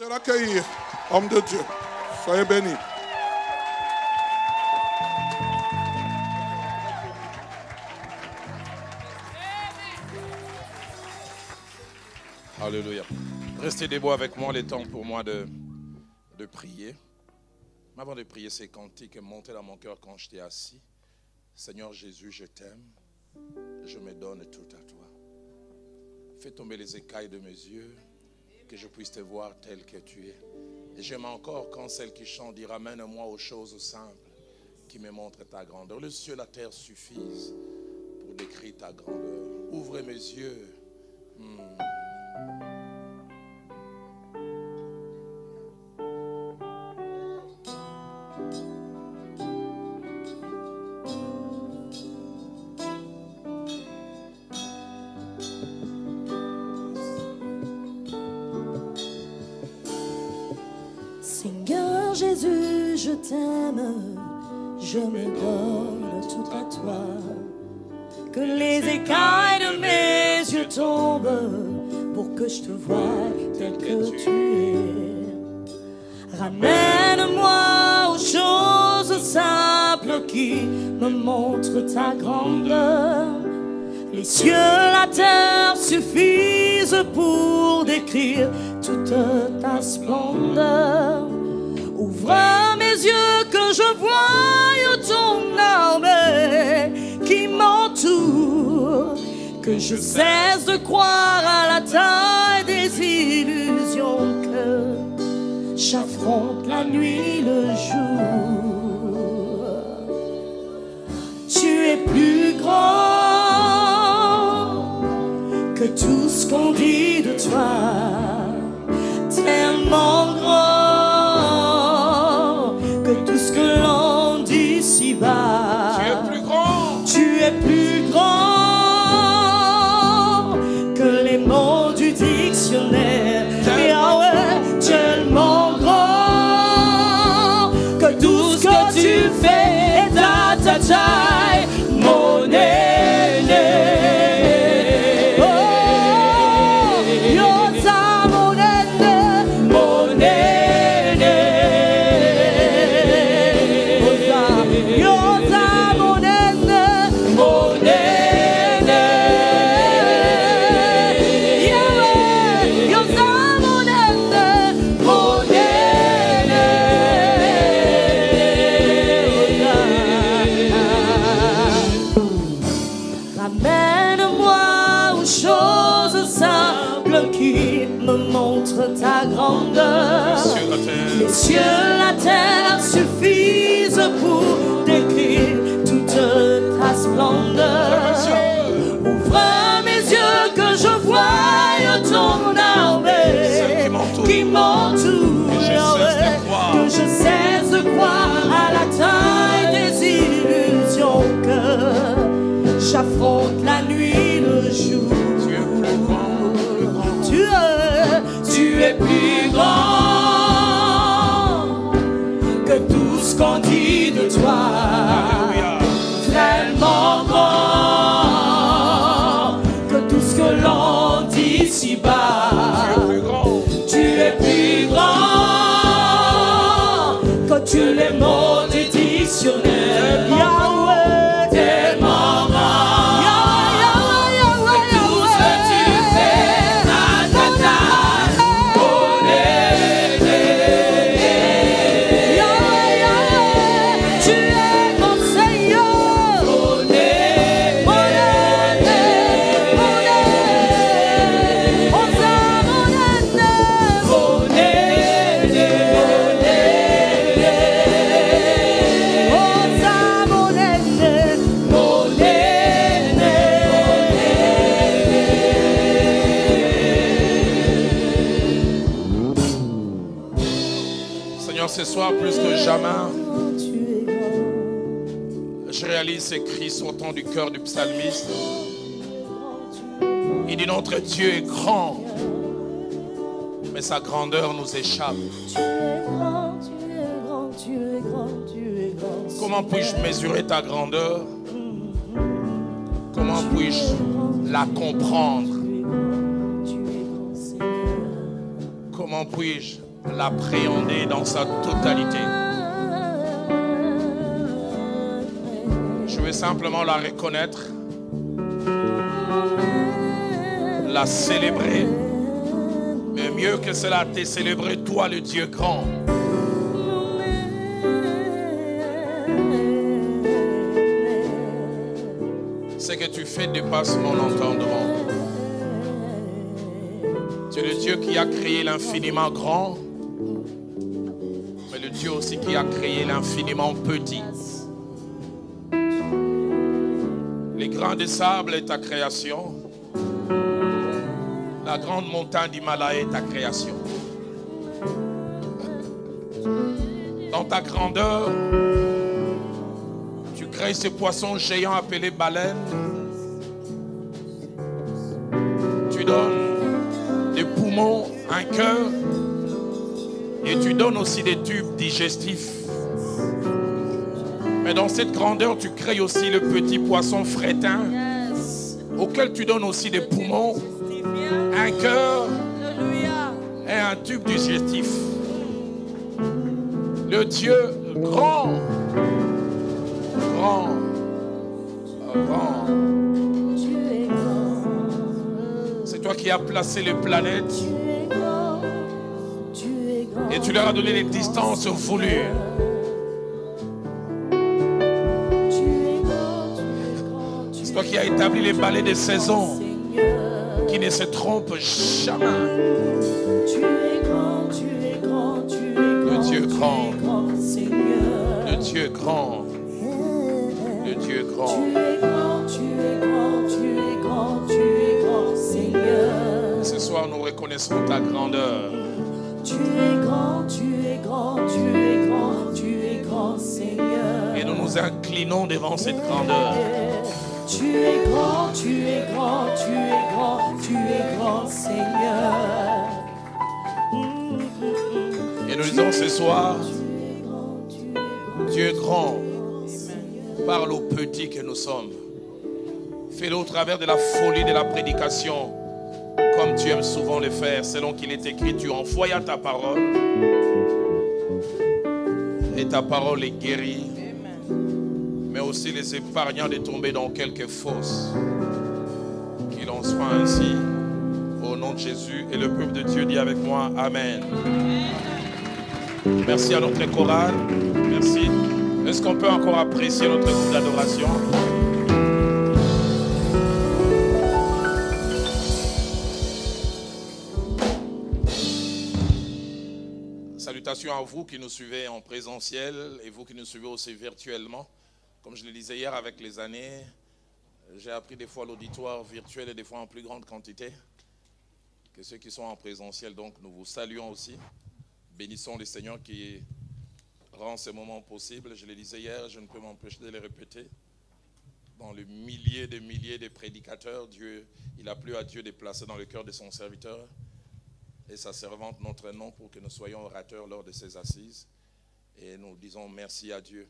De l'accueillir, homme de Dieu. Soyez bénis. Alléluia. Restez debout avec moi, le temps pour moi de prier. Mais avant de prier, ces cantiques montaient dans mon cœur quand j'étais assis. Seigneur Jésus, je t'aime. Je me donne tout à toi. Fais tomber les écailles de mes yeux, que je puisse te voir tel que tu es. Et j'aime encore quand celle qui chante dit, ramène-moi aux choses simples qui me montrent ta grandeur. Le ciel et la terre suffisent pour décrire ta grandeur. Ouvrez mes yeux. Seigneur Jésus, je t'aime, je me donne tout à toi. Que les écailles de mes yeux tombent pour que je te voie tel que tu es. Ramène-moi aux choses simples qui me montrent ta grandeur. Les cieux, la terre suffisent pour décrire toute ta splendeur. Ouvre mes yeux que je voie ton armée qui m'entoure, que je cesse de croire à la taille des illusions, que j'affronte la nuit, le jour. Tu es plus grand que tout ce qu'on dit de toi, tellement grand que tout ce que l'on dit ici-bas. Tu es plus grand. Tu es plus grand que les mots du dictionnaire. Yahweh, tellement grand que tout ce que tu fais est à ta taille, mon aîné. Ta grandeur, les cieux, la terre suffisent pour décrire toute ta splendeur. Ouvre mes yeux que je voie ton armée qui m'entoure, que je cesse de croire à la taille des illusions, que j'affronte la nuit, le jour. Tu es plus grand que tout ce qu'on dit de toi. Tellement grand que tout ce que l'on dit ici-bas. Tu es plus grand que tous les mots du dictionnaire. Yahweh, tellement grand. Ce soir, plus que jamais, je réalise ces cris sortant du cœur du psalmiste. Il dit, notre Dieu est grand, mais sa grandeur nous échappe. Comment puis-je mesurer ta grandeur? Comment puis-je la comprendre? Comment puis-je l'appréhender dans sa totalité. Je veux simplement la reconnaître, la célébrer, mais mieux que cela, te célébrer toi le Dieu grand. Ce que tu fais dépasse mon entendement. Tu es le Dieu qui a créé l'infiniment grand, mais le Dieu aussi qui a créé l'infiniment petit. Les grains de sable est ta création. La grande montagne d'Himalaya est ta création. Dans ta grandeur, tu crées ces poissons géants appelés baleines. Tu donnes des poumons, un cœur, et tu donnes aussi des tubes digestifs. Mais dans cette grandeur, tu crées aussi le petit poisson fretin, auquel tu donnes aussi des poumons, un cœur et un tube digestif. Le Dieu grand, grand, grand. C'est toi qui as placé les planètes et tu leur as donné les distances voulues. C'est toi qui as établi les balais des saisons qui ne se trompent jamais. Le Dieu grand, le Dieu grand, le Dieu grand. Ce soir, nous reconnaissons ta grandeur. Tu es grand, tu es grand, tu es grand, tu es grand, Seigneur. Et nous nous inclinons devant cette grandeur. Tu es grand, tu es grand, tu es grand, tu es grand, Seigneur. Et nous disons ce soir, Dieu grand, parle aux petits que nous sommes. Fais-le au travers de la folie de la prédication, comme tu aimes souvent le faire, selon qu'il est écrit, tu envoyas ta parole, et ta parole est guérie, mais aussi les épargnant de tomber dans quelques fosses. Qu'il en soit ainsi, au nom de Jésus, et le peuple de Dieu dit avec moi, Amen. Merci à notre chorale, merci. Est-ce qu'on peut encore apprécier notre groupe d'adoration? Salutations à vous qui nous suivez en présentiel et vous qui nous suivez aussi virtuellement. Comme je le disais hier, avec les années, j'ai appris des fois l'auditoire virtuel et des fois en plus grande quantité que ceux qui sont en présentiel. Donc nous vous saluons aussi. Bénissons le Seigneur qui rend ces moments possibles. Je le disais hier, je ne peux m'empêcher de le répéter. Dans le milliers de prédicateurs, Dieu, il a plu à Dieu de placer dans le cœur de son serviteur et sa servante notre nom pour que nous soyons orateurs lors de ces assises. Et nous disons merci à Dieu.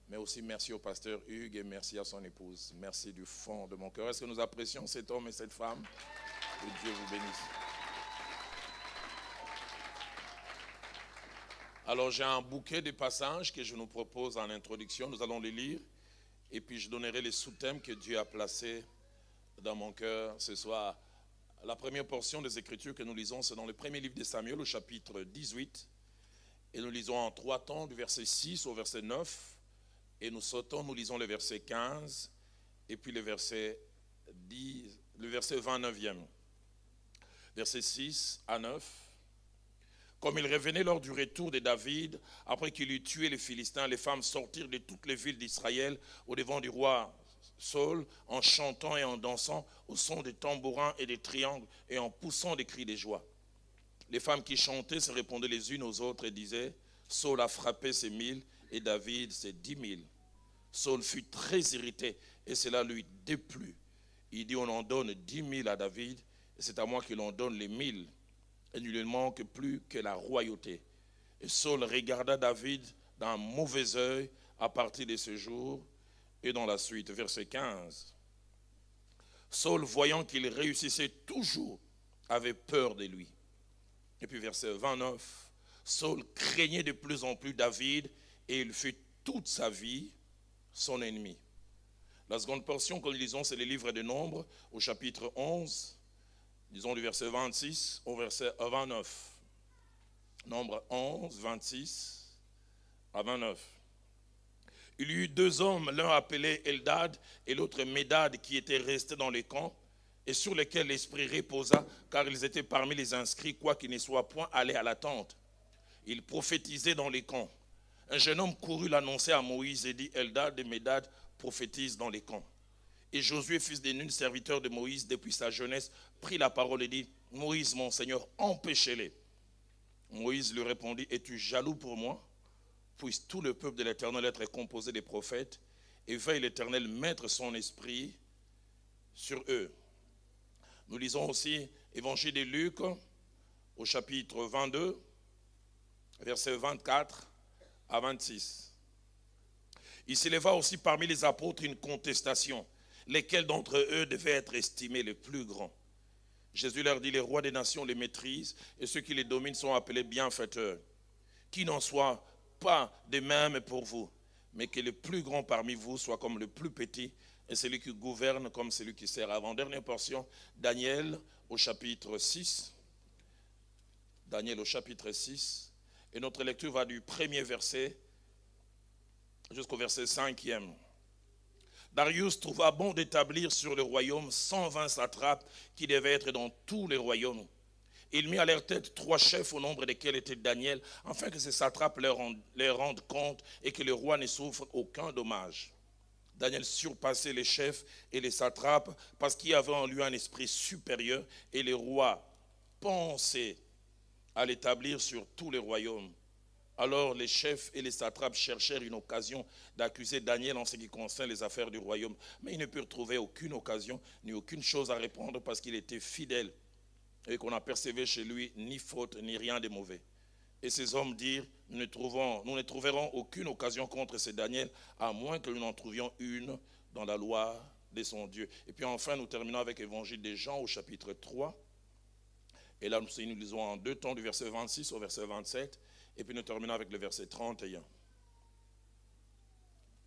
Mais aussi merci au pasteur Hugues et merci à son épouse. Merci du fond de mon cœur. Est-ce que nous apprécions cet homme et cette femme? Que Dieu vous bénisse. Alors j'ai un bouquet de passages que je nous propose en introduction. Nous allons les lire. Et puis je donnerai les sous-thèmes que Dieu a placés dans mon cœur ce soir. La première portion des Écritures que nous lisons, c'est dans le premier livre de Samuel, au chapitre 18. Et nous lisons en 3 temps, du verset 6 au verset 9. Et nous sautons, nous lisons le verset 15. Et puis le verset 29e. Verset 6 à 9. Comme il revenait lors du retour de David, après qu'il eut tué les Philistins, les femmes sortirent de toutes les villes d'Israël au devant du roi Saül, en chantant et en dansant au son des tambourins et des triangles et en poussant des cris de joie. Les femmes qui chantaient se répondaient les unes aux autres et disaient, Saül a frappé ses 1000 et David ses 10 000. Saül fut très irrité et cela lui déplut. Il dit, on en donne 10 000 à David et c'est à moi qu'il en donne les 1000. Et il ne lui manque plus que la royauté. Et Saül regarda David d'un mauvais œil à partir de ce jour. Et dans la suite, verset 15. Saül, voyant qu'il réussissait toujours, avait peur de lui. Et puis verset 29. Saul craignait de plus en plus David et il fut toute sa vie son ennemi. La seconde portion que nous lisons, c'est le livre de Nombres au chapitre 11, disons du verset 26 au verset 29. Nombre 11, 26 à 29. Il y eut deux hommes, l'un appelé Eldad et l'autre Médad, qui étaient restés dans les camps et sur lesquels l'esprit reposa, car ils étaient parmi les inscrits, quoiqu'ils ne soient point allés à la tente. Ils prophétisaient dans les camps. Un jeune homme courut l'annoncer à Moïse et dit, Eldad et Médad prophétisent dans les camps. Et Josué, fils de Nun, serviteur de Moïse depuis sa jeunesse, prit la parole et dit, Moïse, mon Seigneur, empêchez-les. Moïse lui répondit, es-tu jaloux pour moi? Puisse tout le peuple de l'Éternel être composé des prophètes, et veuille l'Éternel mettre son esprit sur eux. Nous lisons aussi Évangile de Luc au chapitre 22, versets 24 à 26. Il s'éleva aussi parmi les apôtres une contestation, lesquels d'entre eux devaient être estimés les plus grands. Jésus leur dit, les rois des nations les maîtrisent et ceux qui les dominent sont appelés bienfaiteurs. Qu'il n'en soit pas de même pour vous, mais que le plus grand parmi vous soit comme le plus petit et celui qui gouverne comme celui qui sert. Avant dernière portion, Daniel au chapitre 6. Daniel au chapitre 6. Et notre lecture va du premier verset jusqu'au verset 5e. Darius trouva bon d'établir sur le royaume 120 satrapes qui devaient être dans tous les royaumes. Il mit à leur tête 3 chefs au nombre desquels était Daniel, afin que ces satrapes leur rendent compte et que le roi ne souffre aucun dommage. Daniel surpassait les chefs et les satrapes parce qu'il y avait en lui un esprit supérieur et le roi pensait à l'établir sur tous les royaumes. Alors les chefs et les satrapes cherchèrent une occasion d'accuser Daniel en ce qui concerne les affaires du royaume. Mais ils ne purent trouver aucune occasion ni aucune chose à répondre parce qu'il était fidèle et qu'on n'apercevait chez lui ni faute ni rien de mauvais. Et ces hommes dirent, nous ne trouverons aucune occasion contre ce Daniel, à moins que nous n'en trouvions une dans la loi de son Dieu. Et puis enfin, nous terminons avec l'Évangile de Jean au chapitre 3. Et là, nous lisons en deux temps du verset 26 au verset 27. Et puis nous terminons avec le verset 31.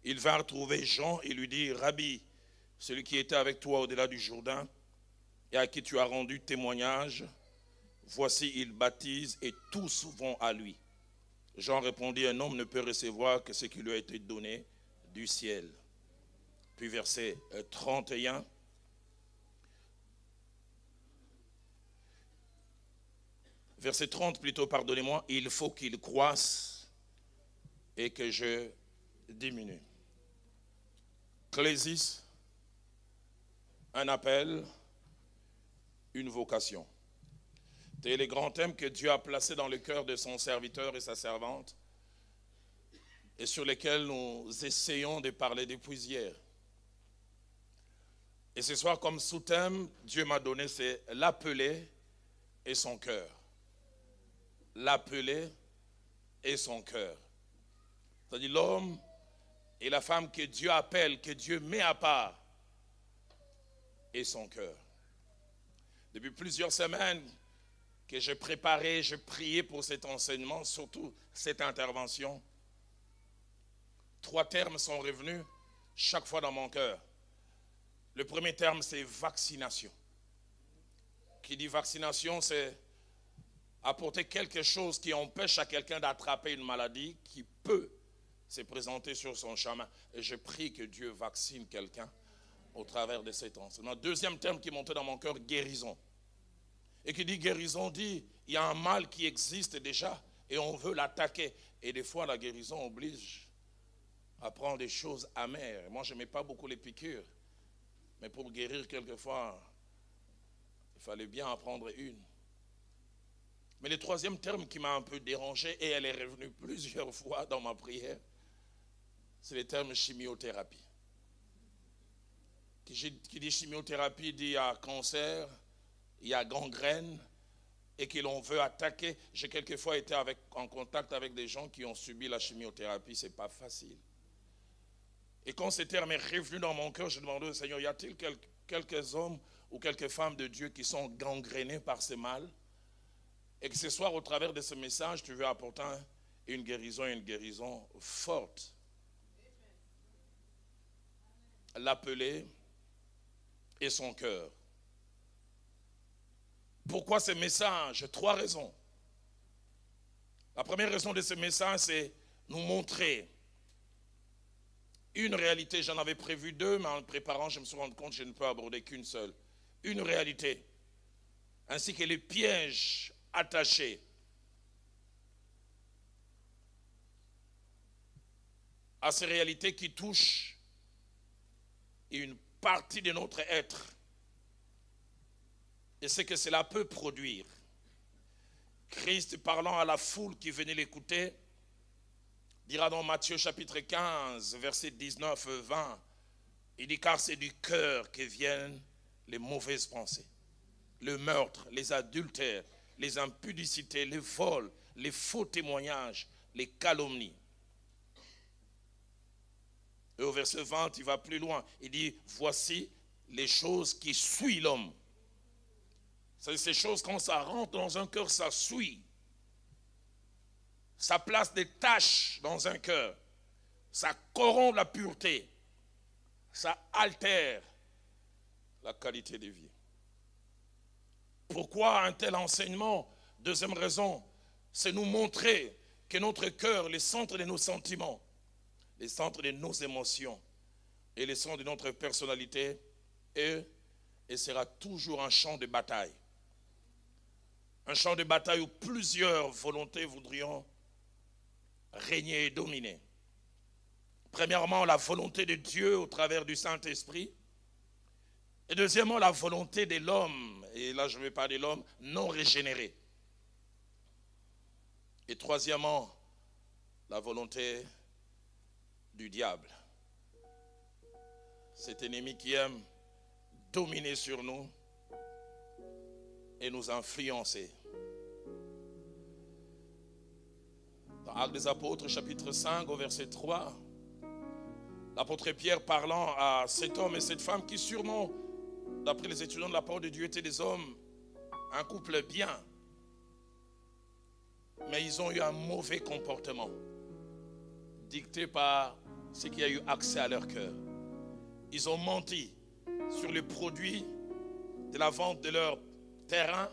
Ils vinrent trouver Jean et lui dirent, Rabbi, celui qui était avec toi au-delà du Jourdain et à qui tu as rendu témoignage, voici il baptise et tous vont à lui. Jean répondit, un homme ne peut recevoir que ce qui lui a été donné du ciel. Puis verset 31. Verset 30 plutôt, pardonnez-moi, il faut qu'il croisse et que je diminue. Clésis, un appel, une vocation. C'est les grands thèmes que Dieu a placés dans le cœur de son serviteur et sa servante et sur lesquels nous essayons de parler depuis hier. Et ce soir, comme sous-thème, Dieu m'a donné, c'est l'appelé et son cœur. L'appelé et son cœur. C'est-à-dire l'homme et la femme que Dieu appelle, que Dieu met à part, et son cœur. Depuis plusieurs semaines que j'ai préparé, je priais pour cet enseignement, surtout cette intervention. 3 termes sont revenus chaque fois dans mon cœur. Le premier terme, c'est vaccination. Qui dit vaccination, c'est apporter quelque chose qui empêche à quelqu'un d'attraper une maladie qui peut se présenter sur son chemin. Et je prie que Dieu vaccine quelqu'un au travers de cet enseignement. Deuxième terme qui montait dans mon cœur, guérison. Et qui dit guérison, dit il y a un mal qui existe déjà et on veut l'attaquer. Et des fois, la guérison oblige à prendre des choses amères. Moi, je n'aimais pas beaucoup les piqûres. Mais pour guérir, quelquefois, il fallait bien en prendre une. Mais le troisième terme qui m'a un peu dérangé, et elle est revenue plusieurs fois dans ma prière, c'est le terme chimiothérapie. Qui dit chimiothérapie dit il y a cancer, il y a gangrène, et que l'on veut attaquer. J'ai quelquefois été en contact avec des gens qui ont subi la chimiothérapie, ce n'est pas facile. Et quand ce terme est revenu dans mon cœur, je demandais au Seigneur, y a-t-il quelques hommes ou quelques femmes de Dieu qui sont gangrénés par ce mal? Et que ce soir, au travers de ce message, tu veux apporter une guérison forte. L'appeler et son cœur. Pourquoi ce message? 3 raisons. La première raison de ce message, c'est nous montrer une réalité. J'en avais prévu 2, mais en le préparant, je me suis rendu compte que je ne peux aborder qu'une seule. Une réalité, ainsi que les pièges attachés à ces réalités qui touchent une partie de notre être et ce que cela peut produire. Christ, parlant à la foule qui venait l'écouter, dira dans Matthieu chapitre 15, verset 19-20, il dit: car c'est du cœur que viennent les mauvaises pensées, le meurtre, les adultères, les impudicités, les vols, les faux témoignages, les calomnies. Et au verset 20, il va plus loin. Il dit: voici les choses qui suivent l'homme. C'est ces choses, quand ça rentre dans un cœur, ça suit. Ça place des taches dans un cœur. Ça corrompt la pureté. Ça altère la qualité de vie. Pourquoi un tel enseignement? Deuxième raison, c'est nous montrer que notre cœur, le centre de nos sentiments, les centres de nos émotions et les centres de notre personnalité est et sera toujours un champ de bataille. Un champ de bataille où plusieurs volontés voudrions régner et dominer. Premièrement, la volonté de Dieu au travers du Saint-Esprit. Et deuxièmement, la volonté de l'homme. Et là, je ne vais pas de l'homme non régénéré. Et troisièmement, la volonté du diable. Cet ennemi qui aime dominer sur nous et nous influencer. Dans Actes des Apôtres, chapitre 5, au verset 3, l'apôtre Pierre parlant à cet homme et cette femme qui sûrement, d'après les étudiants de la parole de Dieu, étaient des hommes, un couple bien, mais ils ont eu un mauvais comportement, dicté par ce qui a eu accès à leur cœur. Ils ont menti sur le produit de la vente de leur terrain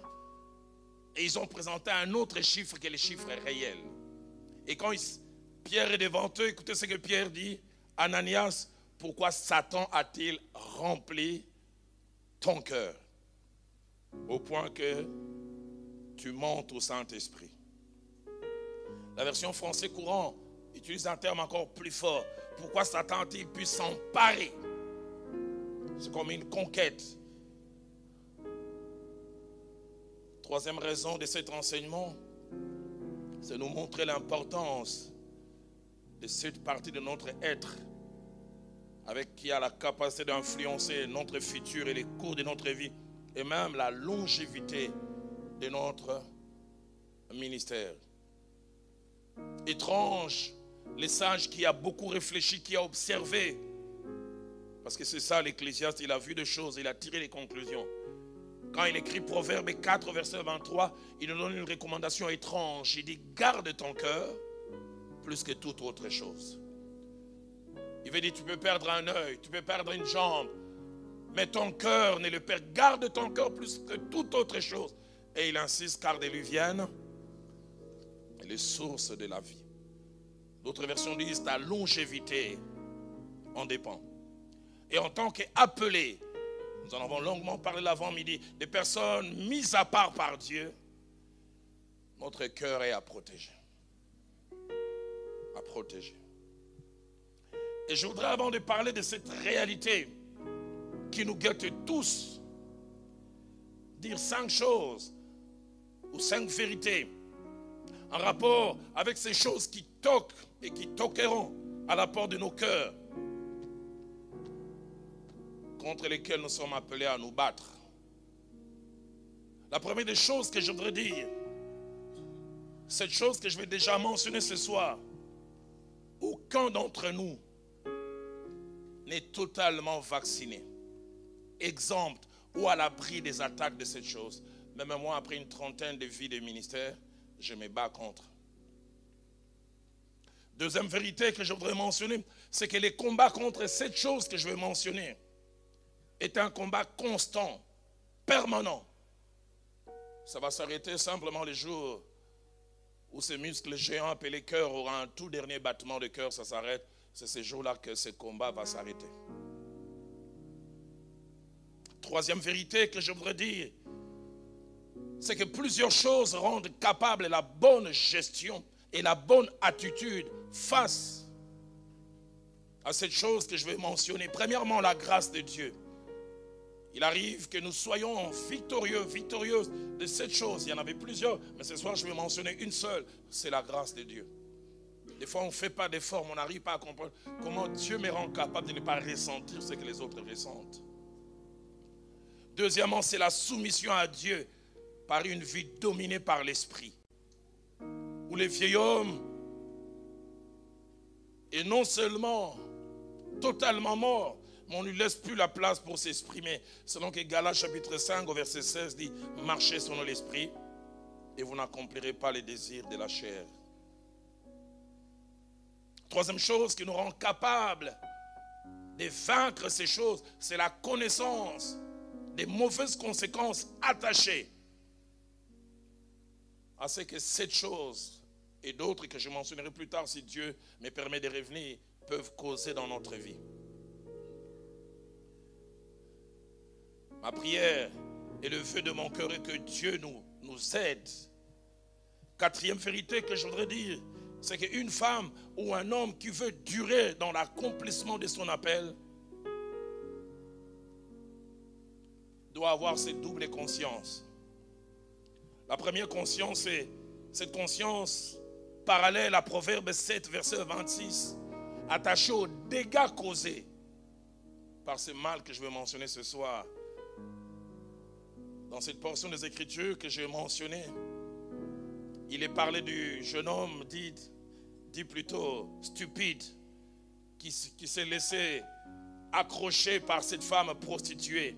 et ils ont présenté un autre chiffre que les chiffres réels. Et quand Pierre est devant eux, écoutez ce que Pierre dit: Ananias, pourquoi Satan a-t-il rempli ton cœur au point que tu montes au Saint-Esprit? La version français courant utilise un terme encore plus fort. Pourquoi Satan a-t-il pu s'emparer? C'est comme une conquête. Troisième raison de cet enseignement, c'est nous montrer l'importance de cette partie de notre être avec qui a la capacité d'influencer notre futur et les cours de notre vie et même la longévité de notre ministère. Étrange, les sages qui a beaucoup réfléchi, qui a observé, parce que c'est ça l'Ecclésiaste, il a vu des choses, il a tiré les conclusions. Quand il écrit Proverbe 4, verset 23, il nous donne une recommandation étrange. Il dit: garde ton cœur plus que toute autre chose. Il veut dire: tu peux perdre un œil, tu peux perdre une jambe, mais ton cœur ne le perd. Garde ton cœur plus que toute autre chose. Et il insiste: car de lui viennent les sources de la vie. D'autres versions disent: ta longévité en dépend. Et en tant qu'appelé, nous en avons longuement parlé l'avant-midi, des personnes mises à part par Dieu, notre cœur est à protéger. À protéger. Et je voudrais, avant de parler de cette réalité qui nous guette tous, dire 5 choses ou 5 vérités en rapport avec ces choses qui toquent et qui toqueront à la porte de nos cœurs, contre lesquelles nous sommes appelés à nous battre. La première des choses que je voudrais dire, cette chose que je vais déjà mentionner ce soir, aucun d'entre nous n'est totalement vacciné, exempt ou à l'abri des attaques de cette chose. Même moi, après une trentaine de vies de ministère, je me bats contre. Deuxième vérité que je voudrais mentionner, c'est que les combats contre cette chose que je vais mentionner est un combat constant, permanent. Ça va s'arrêter simplement les jours où ce muscle géant appelé cœur aura un tout dernier battement de cœur, ça s'arrête. C'est ces jours-là que ce combat va s'arrêter. Troisième vérité que je voudrais dire, c'est que plusieurs choses rendent capable la bonne gestion et la bonne attitude face à cette chose que je vais mentionner. Premièrement, la grâce de Dieu. Il arrive que nous soyons victorieux de cette chose. Il y en avait plusieurs, mais ce soir je vais mentionner une seule, c'est la grâce de Dieu. Des fois on ne fait pas d'efforts, on n'arrive pas à comprendre comment Dieu me rend capable de ne pas ressentir ce que les autres ressentent. Deuxièmement, c'est la soumission à Dieu par une vie dominée par l'esprit. Où le vieil homme est non seulement totalement mort, mais on ne lui laisse plus la place pour s'exprimer. Selon que Galates chapitre 5 au verset 16 dit, marchez selon l'esprit et vous n'accomplirez pas les désirs de la chair. Troisième chose qui nous rend capables de vaincre ces choses, c'est la connaissance des mauvaises conséquences attachées à ce que cette chose et d'autres que je mentionnerai plus tard si Dieu me permet de revenir peuvent causer dans notre vie. Ma prière et le vœu de mon cœur est que Dieu nous aide. Quatrième vérité que je voudrais dire, c'est qu'une femme ou un homme qui veut durer dans l'accomplissement de son appel doit avoir cette double conscience. La première conscience, c'est cette conscience parallèle à Proverbe 7, verset 26, attachée aux dégâts causés par ce mal que je vais mentionner ce soir. Dans cette portion des Écritures que j'ai mentionnée, il est parlé du jeune homme dit plutôt stupide, qui s'est laissé accrocher par cette femme prostituée.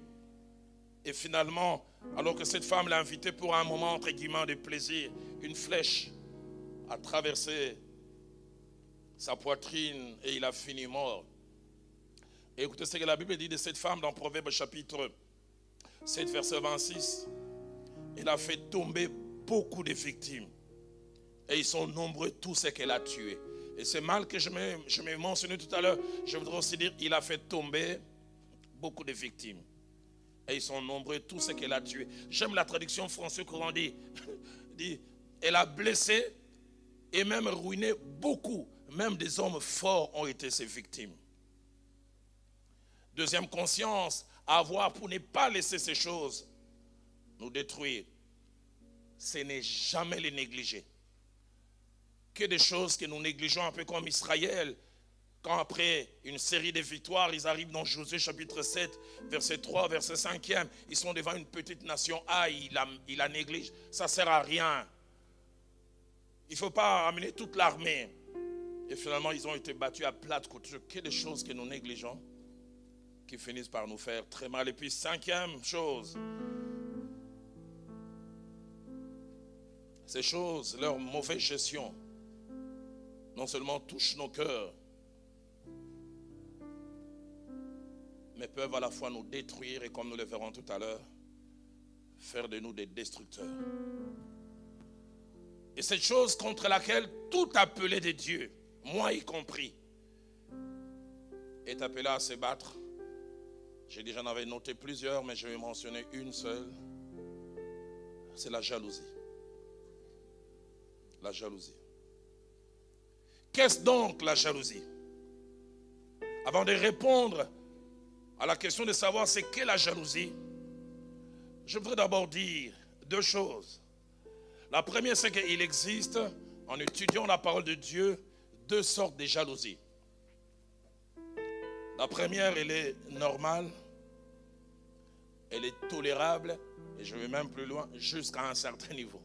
Et finalement, alors que cette femme l'a invité pour un moment entre guillemets de plaisir, une flèche a traversé sa poitrine et il a fini mort. Et écoutez ce que la Bible dit de cette femme dans Proverbe chapitre 7 verset 26. Elle a fait tomber beaucoup de victimes. Et ils sont nombreux tous ceux qu'elle a tués. Et c'est mal que je m'ai mentionné tout à l'heure. Je voudrais aussi dire il a fait tomber beaucoup de victimes. Et ils sont nombreux tous ceux qu'elle a tués. J'aime la traduction française courant dit elle a blessé et même ruiné beaucoup. Même des hommes forts ont été ses victimes. Deuxième conscience à avoir pour ne pas laisser ces choses nous détruire, ce n'est jamais les négliger. Que des choses que nous négligeons un peu comme Israël, quand après une série de victoires, ils arrivent dans Josué chapitre 7, verset 3, verset 5e, ils sont devant une petite nation, il la néglige, ça ne sert à rien. Il ne faut pas amener toute l'armée. Et finalement, ils ont été battus à plate couture. Que des choses que nous négligeons, qui finissent par nous faire très mal. Et puis, cinquième chose, ces choses, leur mauvaise gestion, non seulement touchent nos cœurs, mais peuvent à la fois nous détruire et, comme nous le verrons tout à l'heure, faire de nous des destructeurs. Et cette chose contre laquelle tout appelé de Dieu, moi y compris, est appelé à se battre. J'ai dit, j'en avais noté plusieurs, mais je vais mentionner une seule. C'est la jalousie. La jalousie. Qu'est-ce donc la jalousie? Avant de répondre à la question de savoir c'est qu'est la jalousie, je voudrais d'abord dire deux choses. La première, c'est qu'il existe, en étudiant la parole de Dieu, deux sortes de jalousie. La première, elle est normale, elle est tolérable, et je vais même plus loin, jusqu'à un certain niveau.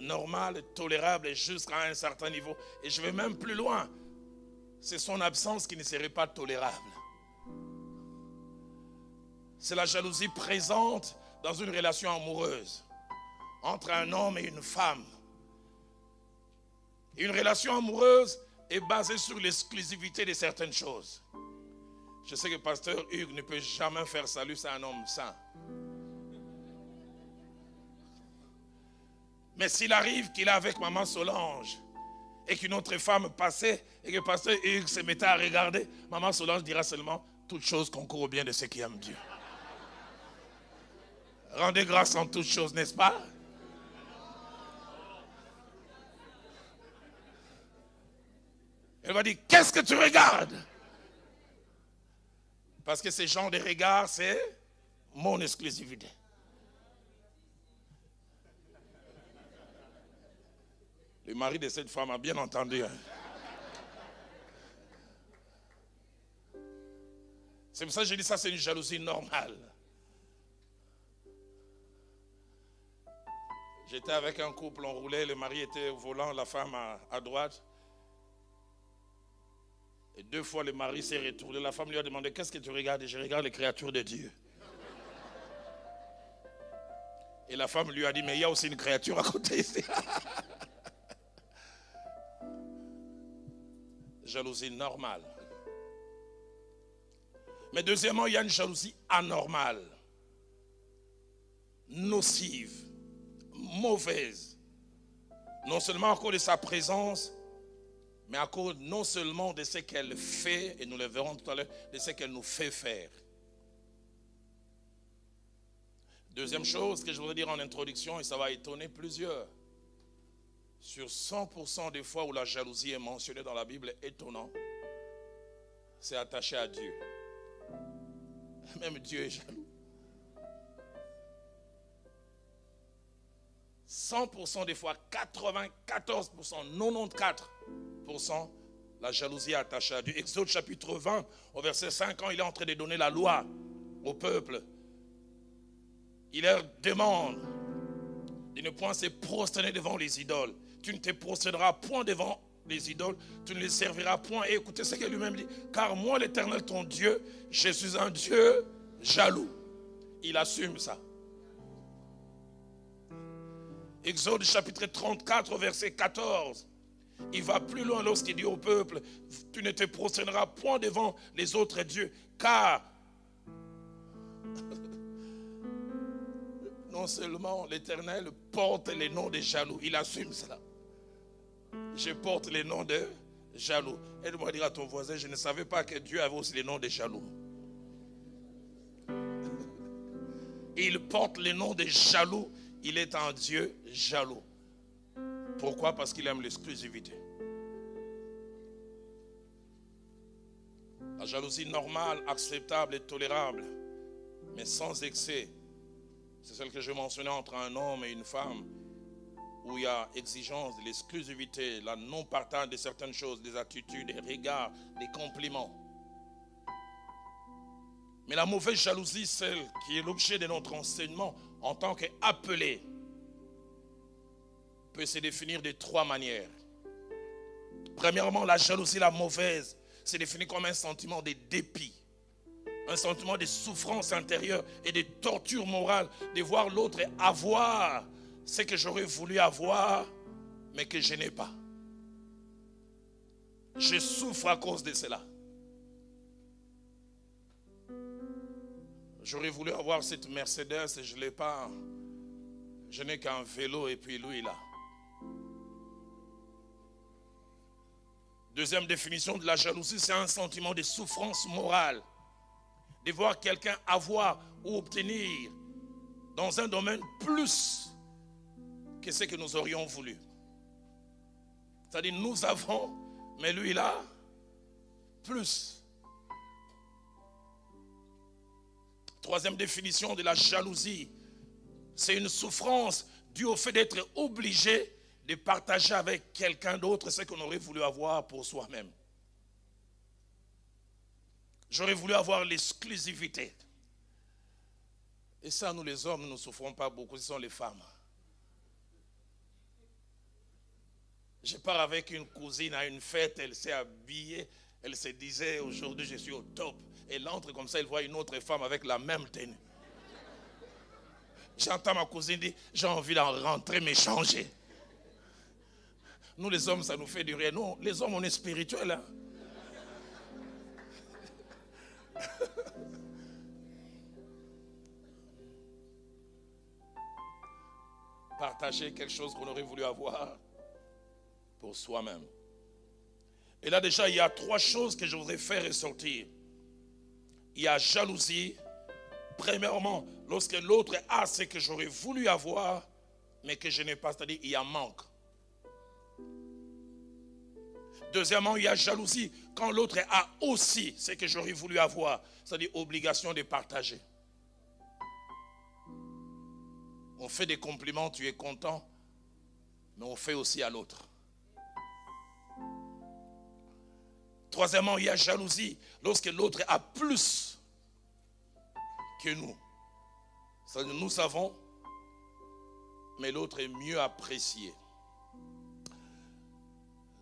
Normale, tolérable, et jusqu'à un certain niveau. Et je vais même plus loin, c'est son absence qui ne serait pas tolérable. C'est la jalousie présente dans une relation amoureuse entre un homme et une femme. Une relation amoureuse est basée sur l'exclusivité de certaines choses. Je sais que pasteur Hugues ne peut jamais faire salut, c'est un homme saint. Mais s'il arrive qu'il est avec maman Solange et qu'une autre femme passait et que pasteur Hugues se mettait à regarder, maman Solange dira seulement: toute chose concourt au bien de ceux qui aiment Dieu. Rendez grâce en toutes choses, n'est-ce pas? Elle va dire: qu'est-ce que tu regardes? Parce que ce genre de regard, c'est mon exclusivité. Le mari de cette femme a bien entendu. C'est pour ça que je dis ça, c'est une jalousie normale. J'étais avec un couple, on roulait, le mari était au volant, la femme à droite. Et 2 fois, le mari s'est retourné. La femme lui a demandé: qu'est-ce que tu regardes? Et je regarde les créatures de Dieu. Et la femme lui a dit: mais il y a aussi une créature à côté ici. Jalousie normale. Mais deuxièmement, il y a une jalousie anormale, nocive, mauvaise. Non seulement à cause de sa présence, mais à cause non seulement de ce qu'elle fait, et nous le verrons tout à l'heure, de ce qu'elle nous fait faire. Deuxième chose que je voudrais dire en introduction, et ça va étonner plusieurs. Sur 100% des fois où la jalousie est mentionnée dans la Bible, étonnant, c'est attaché à Dieu. Même Dieu est jaloux. 100% des fois, 94%, 94%, la jalousie est attachée à Dieu. Exode chapitre 20, au verset 5, quand il est en train de donner la loi au peuple, il leur demande de ne point se prosterner devant les idoles. Tu ne te prosterneras point devant les idoles, tu ne les serviras point. Et écoutez ce que lui-même dit: car moi, l'Éternel, ton Dieu, je suis un Dieu jaloux. Il assume ça. Exode chapitre 34, verset 14. Il va plus loin lorsqu'il dit au peuple: tu ne te prosterneras point devant les autres dieux, car non seulement l'Éternel porte les noms des jaloux, il assume cela. Je porte les noms de jaloux. Aide-moi à dire à ton voisin: je ne savais pas que Dieu avait aussi les noms des jaloux. Il porte les noms des jaloux. Il est un Dieu jaloux. Pourquoi? Parce qu'il aime l'exclusivité. La jalousie normale, acceptable et tolérable, mais sans excès, c'est celle que je mentionnais entre un homme et une femme, où il y a exigence de l'exclusivité, la non-partage de certaines choses, des attitudes, des regards, des compliments. Mais la mauvaise jalousie, celle qui est l'objet de notre enseignement en tant qu'appelé, peut se définir de 3 manières. Premièrement, la jalousie, la mauvaise, c'est défini comme un sentiment de dépit, un sentiment de souffrance intérieure et de torture morale, de voir l'autre avoir ce que j'aurais voulu avoir, mais que je n'ai pas. Je souffre à cause de cela. J'aurais voulu avoir cette Mercedes et je ne l'ai pas. Je n'ai qu'un vélo et puis lui là. Deuxième définition de la jalousie, c'est un sentiment de souffrance morale. De voir quelqu'un avoir ou obtenir dans un domaine plus que ce que nous aurions voulu. C'est-à-dire nous avons, mais lui il a plus. Troisième définition de la jalousie, c'est une souffrance due au fait d'être obligé de partager avec quelqu'un d'autre ce qu'on aurait voulu avoir pour soi-même. J'aurais voulu avoir l'exclusivité. Et ça, nous les hommes, nous ne souffrons pas beaucoup, ce sont les femmes. Je pars avec une cousine à une fête, elle s'est habillée, elle se disait aujourd'hui je suis au top. Elle entre comme ça, elle voit une autre femme avec la même tenue. J'entends ma cousine dire, j'ai envie d'en rentrer, mais changer. Nous les hommes, ça nous fait du rire. Nous, les hommes, on est spirituels. Hein? Partager quelque chose qu'on aurait voulu avoir pour soi-même. Et là déjà, il y a 3 choses que je voudrais faire ressortir. Il y a jalousie. Premièrement, lorsque l'autre a ce que j'aurais voulu avoir, mais que je n'ai pas, c'est-à-dire il y a manque. Deuxièmement, il y a jalousie quand l'autre a aussi ce que j'aurais voulu avoir, c'est-à-dire obligation de partager. On fait des compliments, tu es content, mais on fait aussi à l'autre. Troisièmement, il y a jalousie lorsque l'autre a plus que nous. C'est-à-dire nous savons, mais l'autre est mieux apprécié.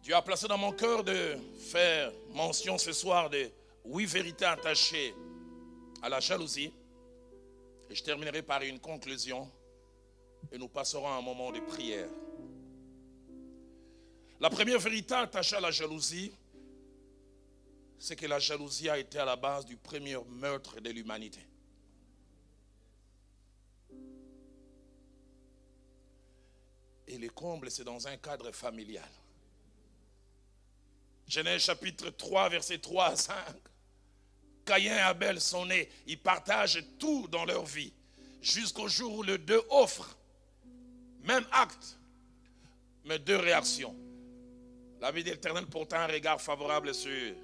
Dieu a placé dans mon cœur de faire mention ce soir de 8 vérités attachées à la jalousie. Et je terminerai par une conclusion. Et nous passerons à un moment de prière. La première vérité attachée à la jalousie, c'est que la jalousie a été à la base du premier meurtre de l'humanité. Et le comble, c'est dans un cadre familial. Genèse chapitre 3, versets 3 à 5. Caïn et Abel sont nés, ils partagent tout dans leur vie, jusqu'au jour où les 2 offrent même acte, mais 2 réactions. La vie de l'Éternel porta un regard favorable sur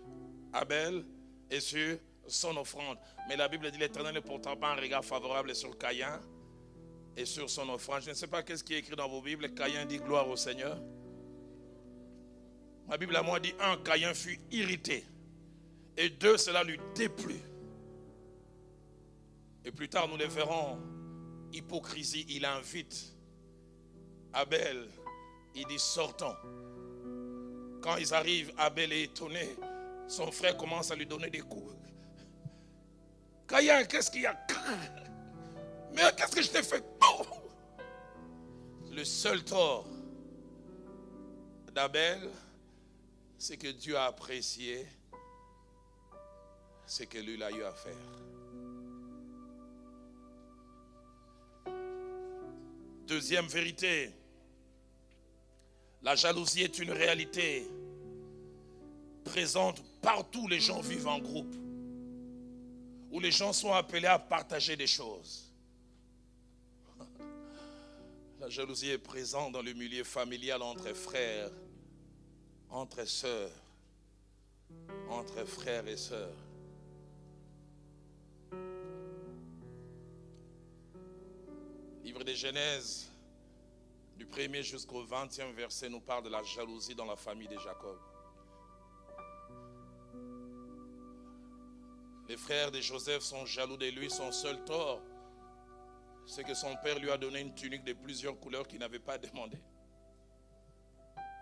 Abel et sur son offrande. Mais la Bible dit l'Éternel ne porta pas un regard favorable sur Caïn et sur son offrande. Je ne sais pas qu'est-ce qui est écrit dans vos Bibles. Caïn dit gloire au Seigneur. Ma Bible à moi dit 1, Caïn fut irrité. Et 2, cela lui déplut. Et plus tard nous les verrons. Hypocrisie, il invite Abel, il dit sortons. Quand ils arrivent, Abel est étonné. Son frère commence à lui donner des coups. Caïn, qu'est-ce qu'il y a? Mais qu'est-ce que je t'ai fait? Le seul tort d'Abel, c'est que Dieu a apprécié ce que lui a eu à faire. Deuxième vérité, la jalousie est une réalité présente partout où les gens vivent en groupe, où les gens sont appelés à partager des choses. La jalousie est présente dans le milieu familial entre frères, entre sœurs, entre frères et sœurs. Livre de Genèse, du 1er jusqu'au 20e verset, nous parle de la jalousie dans la famille de Jacob. Les frères de Joseph sont jaloux de lui. Son seul tort, c'est que son père lui a donné une tunique de plusieurs couleurs qu'il n'avait pas demandé,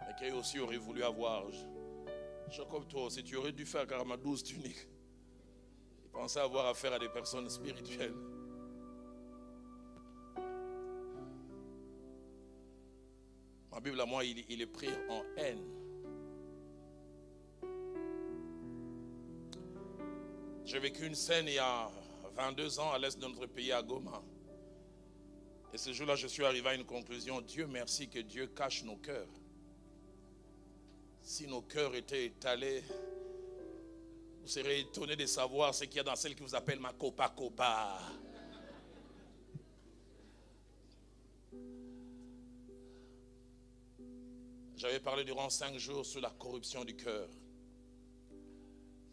mais qu'il aussi aurait voulu avoir. Jacob, toi aussi, tu aurais dû faire carrément 12 tuniques. Il pensait avoir affaire à des personnes spirituelles. Ma Bible à moi, il est pris en haine. J'ai vécu une scène il y a 22 ans à l'est de notre pays, à Goma. Et ce jour-là, je suis arrivé à une conclusion. Dieu merci que Dieu cache nos cœurs. Si nos cœurs étaient étalés, vous serez étonnés de savoir ce qu'il y a dans celle qui vous appelle ma copa copa. J'avais parlé durant 5 jours sur la corruption du cœur.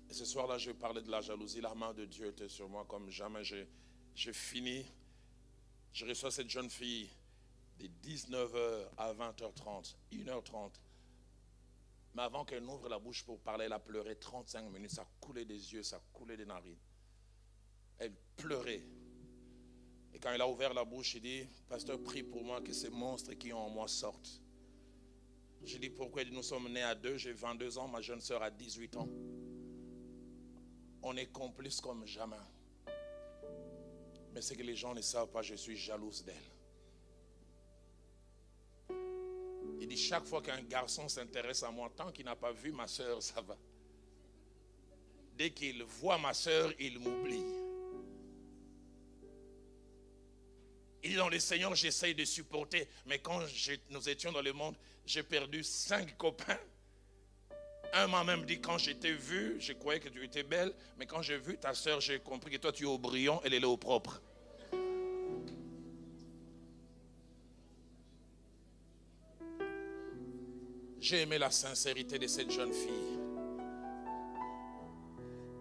Et ce soir-là, je parlais de la jalousie. La main de Dieu était sur moi comme jamais. J'ai fini. Je reçois cette jeune fille de 19h à 20h30, 1h30. Mais avant qu'elle n'ouvre la bouche pour parler, elle a pleuré 35 minutes. Ça coulait des yeux, ça coulait des narines. Elle pleurait. Et quand elle a ouvert la bouche, il dit, pasteur, prie pour moi que ces monstres qui ont en moi sortent. J'ai dit, pourquoi? Nous sommes nés à 2, j'ai 22 ans, ma jeune soeur a 18 ans. On est complices comme jamais. Mais c'est que les gens ne savent pas, je suis jalouse d'elle. Il dit, chaque fois qu'un garçon s'intéresse à moi, tant qu'il n'a pas vu ma soeur, ça va. Dès qu'il voit ma soeur, il m'oublie. Il dit, dans le Seigneur, j'essaye de supporter. Mais quand nous étions dans le monde, j'ai perdu 5 copains. Un m'a même dit, quand je t'ai vu, je croyais que tu étais belle. Mais quand j'ai vu ta soeur, j'ai compris que toi, tu es au brillant, elle est au propre. J'ai aimé la sincérité de cette jeune fille.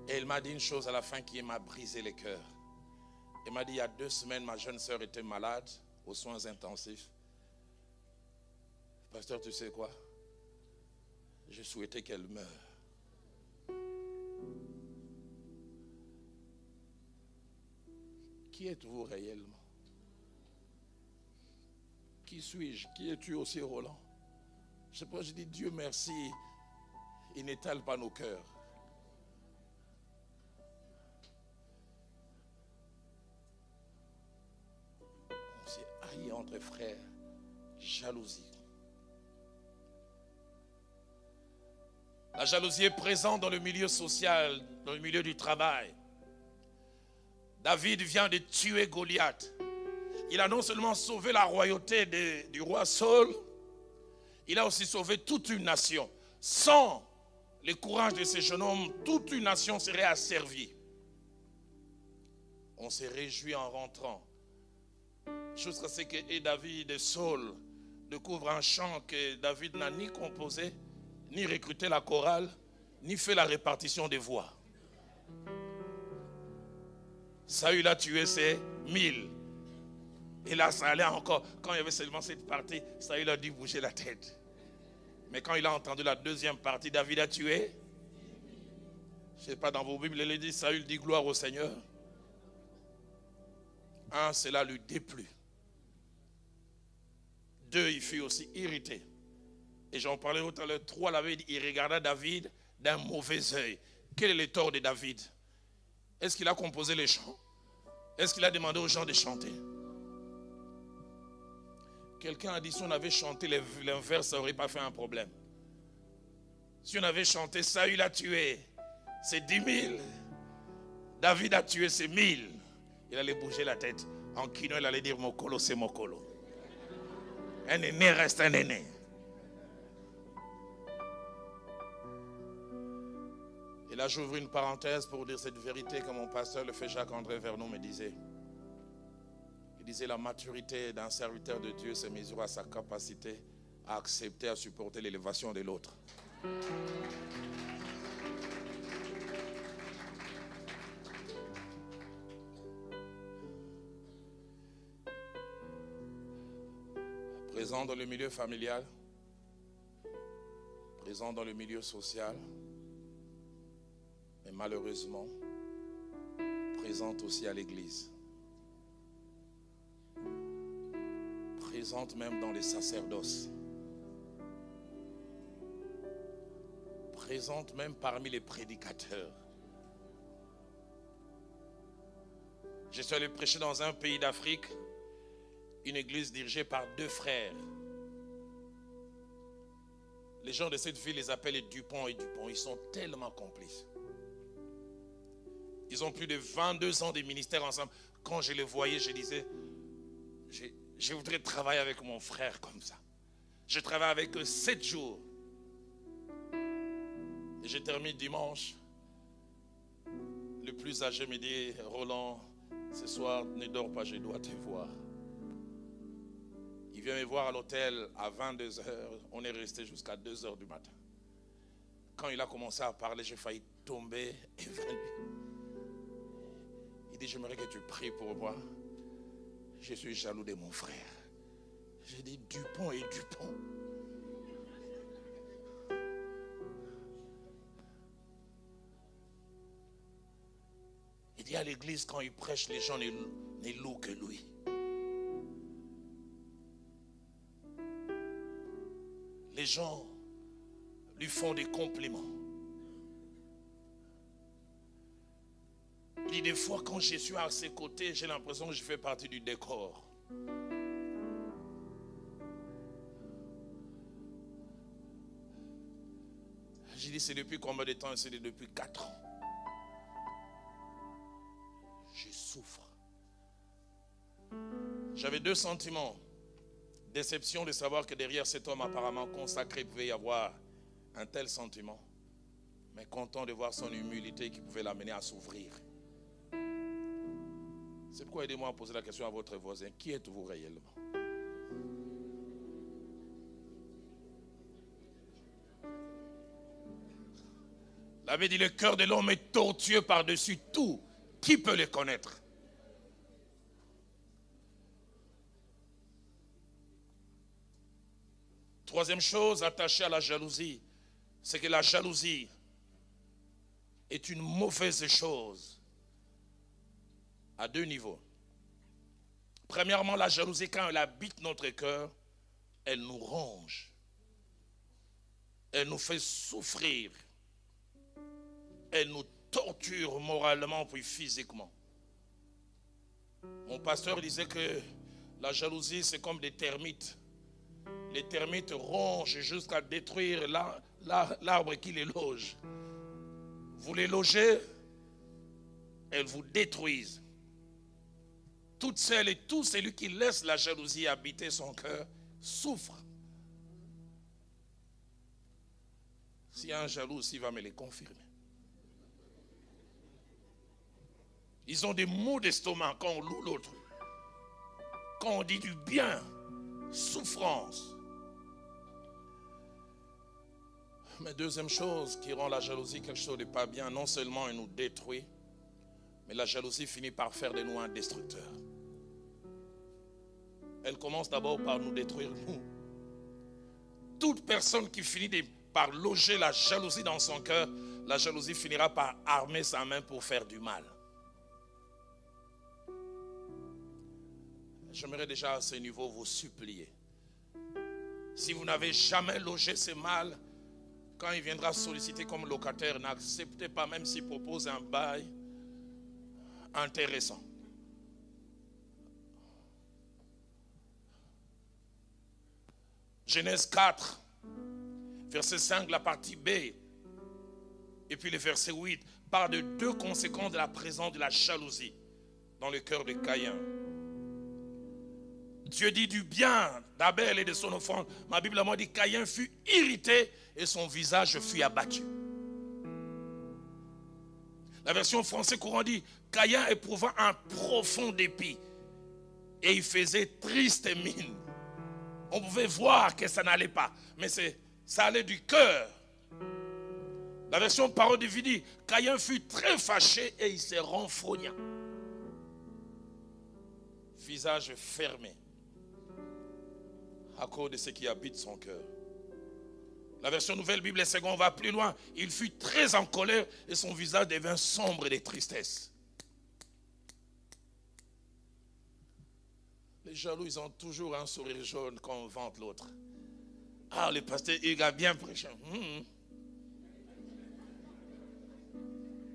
Et elle m'a dit une chose à la fin qui m'a brisé le cœur. Elle m'a dit, il y a 2 semaines, ma jeune sœur était malade, aux soins intensifs. Pasteur, tu sais quoi? Je souhaitais qu'elle meure. Qui êtes-vous réellement? Qui suis-je? Qui es-tu aussi, Roland? Je sais pas, je dis Dieu merci, il n'étale pas nos cœurs. On s'est haï entre frères, jalousie. La jalousie est présente dans le milieu social, dans le milieu du travail. David vient de tuer Goliath. Il a non seulement sauvé la royauté du roi Saul, il a aussi sauvé toute une nation. Sans le courage de ce jeune homme, toute une nation serait asservie. On s'est réjoui en rentrant. Jusqu'à ce que David et Saul découvrent un chant que David n'a ni composé, ni recruté la chorale, ni fait la répartition des voix. Saül a tué ses 1000. Et là, ça allait encore. Quand il y avait seulement cette partie, Saül a dû bouger la tête. Mais quand il a entendu la deuxième partie, David a tué. Je ne sais pas, dans vos Bibles, il dit, Saül dit gloire au Seigneur. Cela lui déplut. 2, il fut aussi irrité. Et j'en parlais tout à l'heure. 3, il regarda David d'un mauvais œil. Quel est le tort de David? Est-ce qu'il a composé les chants? Est-ce qu'il a demandé aux gens de chanter? Quelqu'un a dit, si on avait chanté l'inverse, ça n'aurait pas fait un problème. Si on avait chanté, Saül a tué ses 10 000, David a tué ses 1000, il allait bouger la tête. En kino, il allait dire, Mokolo, c'est Mokolo. Un aîné reste un aîné. Et là, j'ouvre une parenthèse pour dire cette vérité que mon pasteur, le fait Jacques-André Vernon, me disait. Il disait, la maturité d'un serviteur de Dieu se mesure à sa capacité à accepter, à supporter l'élévation de l'autre. Présent dans le milieu familial, présent dans le milieu social, mais malheureusement, présente aussi à l'église. Présente même dans les sacerdoces. Présente même parmi les prédicateurs. Je suis allé prêcher dans un pays d'Afrique, une église dirigée par 2 frères. Les gens de cette ville les appellent les Dupont et Dupont. Ils sont tellement complices. Ils ont plus de 22 ans de ministère ensemble. Quand je les voyais, je disais, je voudrais travailler avec mon frère comme ça. Je travaille avec eux 7 jours. Et je termine dimanche. Le plus âgé me dit, Roland, ce soir, ne dors pas, je dois te voir. Il vient me voir à l'hôtel à 22h. On est resté jusqu'à 2h du matin. Quand il a commencé à parler, j'ai failli tomber évanoui. Il dit, j'aimerais que tu pries pour moi. Je suis jaloux de mon frère. J'ai dit, Dupont et Dupont. Il dit, à l'église, quand il prêche, les gens ne louent que lui. Les gens lui font des compliments. Il dit des fois quand je suis à ses côtés, j'ai l'impression que je fais partie du décor. J'ai dit c'est depuis combien de temps? C'est depuis 4 ans. Je souffre. J'avais 2 sentiments. Déception de savoir que derrière cet homme apparemment consacré, il pouvait y avoir un tel sentiment. Mais content de voir son humilité qui pouvait l'amener à s'ouvrir. C'est pourquoi aidez-moi à poser la question à votre voisin. Qui êtes-vous réellement? La Bible dit le cœur de l'homme est tortueux par-dessus tout. Qui peut le connaître? Troisième chose attachée à la jalousie, c'est que la jalousie est une mauvaise chose à 2 niveaux. Premièrement, la jalousie, quand elle habite notre cœur, elle nous ronge. Elle nous fait souffrir. Elle nous torture moralement puis physiquement. Mon pasteur disait que la jalousie, c'est comme des termites. Les termites rongent jusqu'à détruire l'arbre qui les loge. Vous les logez, elles vous détruisent. Toutes celles et tous celui qui laisse la jalousie habiter son cœur souffre. S'il y a un jaloux, il va me les confirmer. Ils ont des maux d'estomac quand on loue l'autre. Quand on dit du bien, souffrance. Mais deuxième chose qui rend la jalousie quelque chose de pas bien, non seulement elle nous détruit, mais la jalousie finit par faire de nous un destructeur. Elle commence d'abord par nous détruire nous. Toute personne qui finit par loger la jalousie dans son cœur, la jalousie finira par armer sa main pour faire du mal. J'aimerais déjà à ce niveau vous supplier. Si vous n'avez jamais logé ce mal, quand il viendra solliciter comme locataire, n'acceptez pas même s'il propose un bail intéressant. Genèse 4, verset 5, la partie B, et puis le verset 8, parle de 2 conséquences de la présence de la jalousie dans le cœur de Caïn. Dieu dit du bien d'Abel et de son offrande. Ma Bible m'a dit Caïn fut irrité et son visage fut abattu. La version française courant dit Caïn éprouva un profond dépit et il faisait triste mine. On pouvait voir que ça n'allait pas, mais ça allait du cœur. La version parole de vie dit Caïn fut très fâché et il se renfrogna. Visage fermé. À cause de ce qui habite son cœur. La version Nouvelle Bible Seconde va plus loin. Il fut très en colère et son visage devint sombre de tristesse. Les jaloux, ils ont toujours un sourire jaune quand on vante l'autre. Ah, le pasteur Hugues a bien prêché.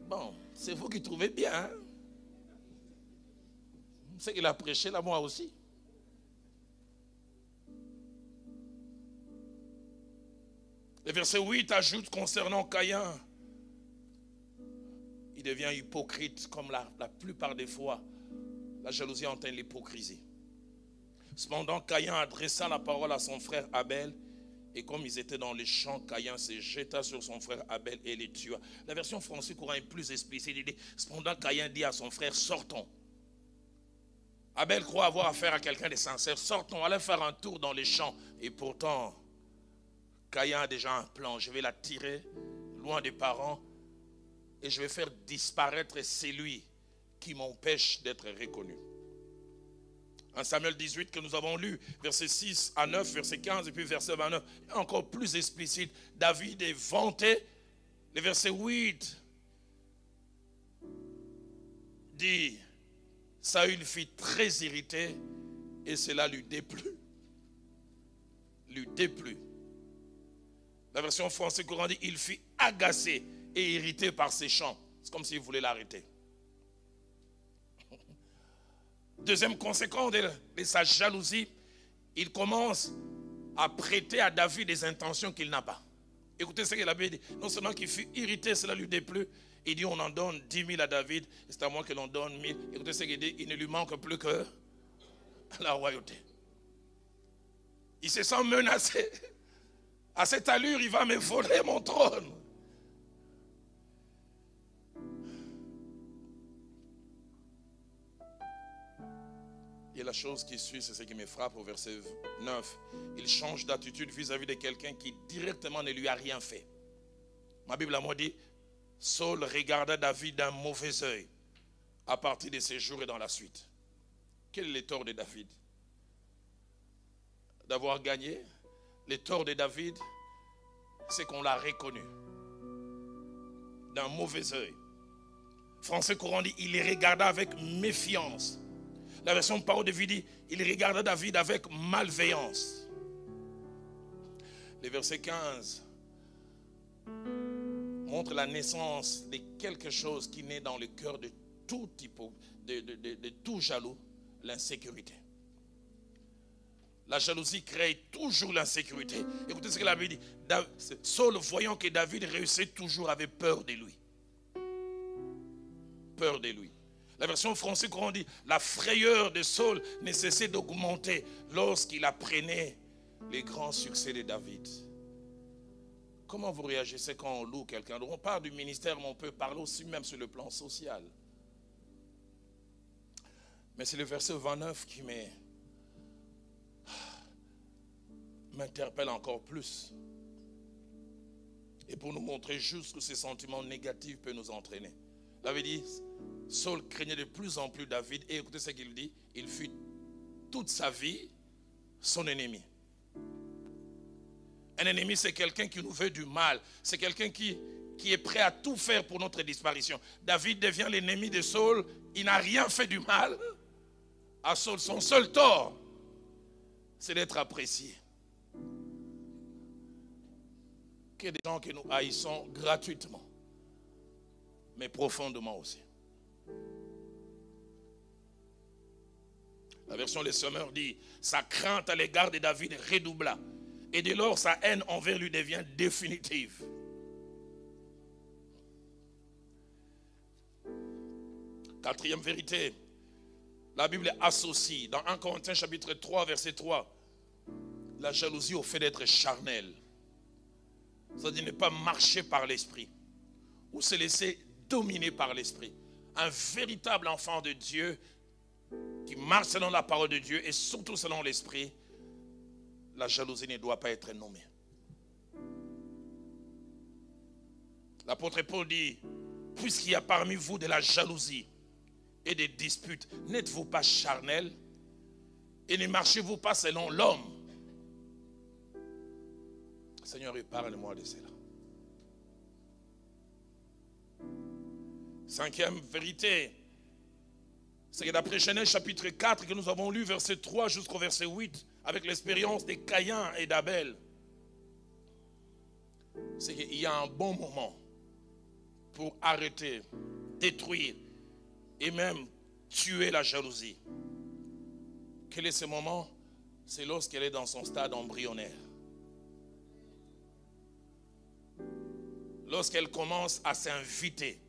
Bon, c'est vous qui trouvez bien. Hein? C'est qu'il a prêché là, moi aussi. Le verset 8 ajoute concernant Caïn, il devient hypocrite comme la plupart des fois. La jalousie entraîne l'hypocrisie. Cependant, Caïn adressa la parole à son frère Abel et comme ils étaient dans les champs, Caïn se jeta sur son frère Abel et les tua. La version française courant est plus explicite. Il dit, cependant, Caïn dit à son frère, sortons. Abel croit avoir affaire à quelqu'un de sincère. Sortons, allez faire un tour dans les champs. Et pourtant, Caïn a déjà un plan. Je vais la tirer loin des parents et je vais faire disparaître celui qui m'empêche d'être reconnu. En Samuel 18 que nous avons lu, verset 6 à 9, verset 15 et puis verset 29, encore plus explicite, David est vanté. Le verset 8 dit, Saül fut très irrité et cela lui déplut. Lui déplut. La version française courant dit, il fut agacé et irrité par ses chants. C'est comme s'il voulait l'arrêter. Deuxième conséquence de sa jalousie, il commence à prêter à David des intentions qu'il n'a pas. Écoutez ce que la Bible dit. Non seulement qu'il fut irrité, cela lui déplut. Il dit on en donne 10 000 à David, c'est à moi que l'on donne 1000. Écoutez ce qu'il dit, il ne lui manque plus que la royauté. Il se sent menacé. À cette allure, il va me voler mon trône. Et la chose qui suit, c'est ce qui me frappe au verset 9. Il change d'attitude vis-à-vis de quelqu'un qui directement ne lui a rien fait. Ma Bible a moi dit, Saul regarda David d'un mauvais œil à partir de ces jours et dans la suite. Quel est le tort de David? D'avoir gagné. Le tort de David, c'est qu'on l'a reconnu d'un mauvais œil. Français courant dit, il les regarda avec méfiance. La version parole de vie dit, il regarda David avec malveillance. Le verset 15 montre la naissance de quelque chose qui naît dans le cœur de tout jaloux, l'insécurité. La jalousie crée toujours l'insécurité. Écoutez ce que la Bible dit. Saul, voyant que David réussissait toujours, avait peur de lui. Peur de lui. La version française courant dit, la frayeur de Saul ne cessait d'augmenter lorsqu'il apprenait les grands succès de David. Comment vous réagissez quand on loue quelqu'un? On parle du ministère, mais on peut parler aussi même sur le plan social. Mais c'est le verset 29 qui m'interpelle encore plus. Et pour nous montrer juste que ces sentiments négatifs peuvent nous entraîner. La Bible dit, Saul craignait de plus en plus David. Et écoutez ce qu'il dit, il fut toute sa vie son ennemi. Un ennemi, c'est quelqu'un qui nous veut du mal. C'est quelqu'un qui est prêt à tout faire pour notre disparition. David devient l'ennemi de Saul. Il n'a rien fait du mal à Saul. Son seul tort, c'est d'être apprécié. Qu'il y ait des gens que nous haïssons gratuitement, mais profondément aussi. La version Les Sommeurs dit, sa crainte à l'égard de David redoubla. Et dès lors, sa haine envers lui devient définitive. Quatrième vérité, la Bible associe dans 1 Corinthiens chapitre 3, verset 3, la jalousie au fait d'être charnel. C'est-à-dire ne pas marcher par l'esprit ou se laisser dominer par l'esprit. Un véritable enfant de Dieu qui marche selon la parole de Dieu et surtout selon l'esprit, la jalousie ne doit pas être nommée. L'apôtre Paul dit, puisqu'il y a parmi vous de la jalousie et des disputes, n'êtes-vous pas charnels et ne marchez-vous pas selon l'homme? Seigneur, parle-moi de cela. Cinquième vérité, c'est que d'après Genèse chapitre 4 que nous avons lu verset 3 jusqu'au verset 8, avec l'expérience de Caïn et d'Abel, c'est qu'il y a un bon moment pour arrêter, détruire et même tuer la jalousie. Quel est ce moment? C'est lorsqu'elle est dans son stade embryonnaire. Lorsqu'elle commence à s'inviter.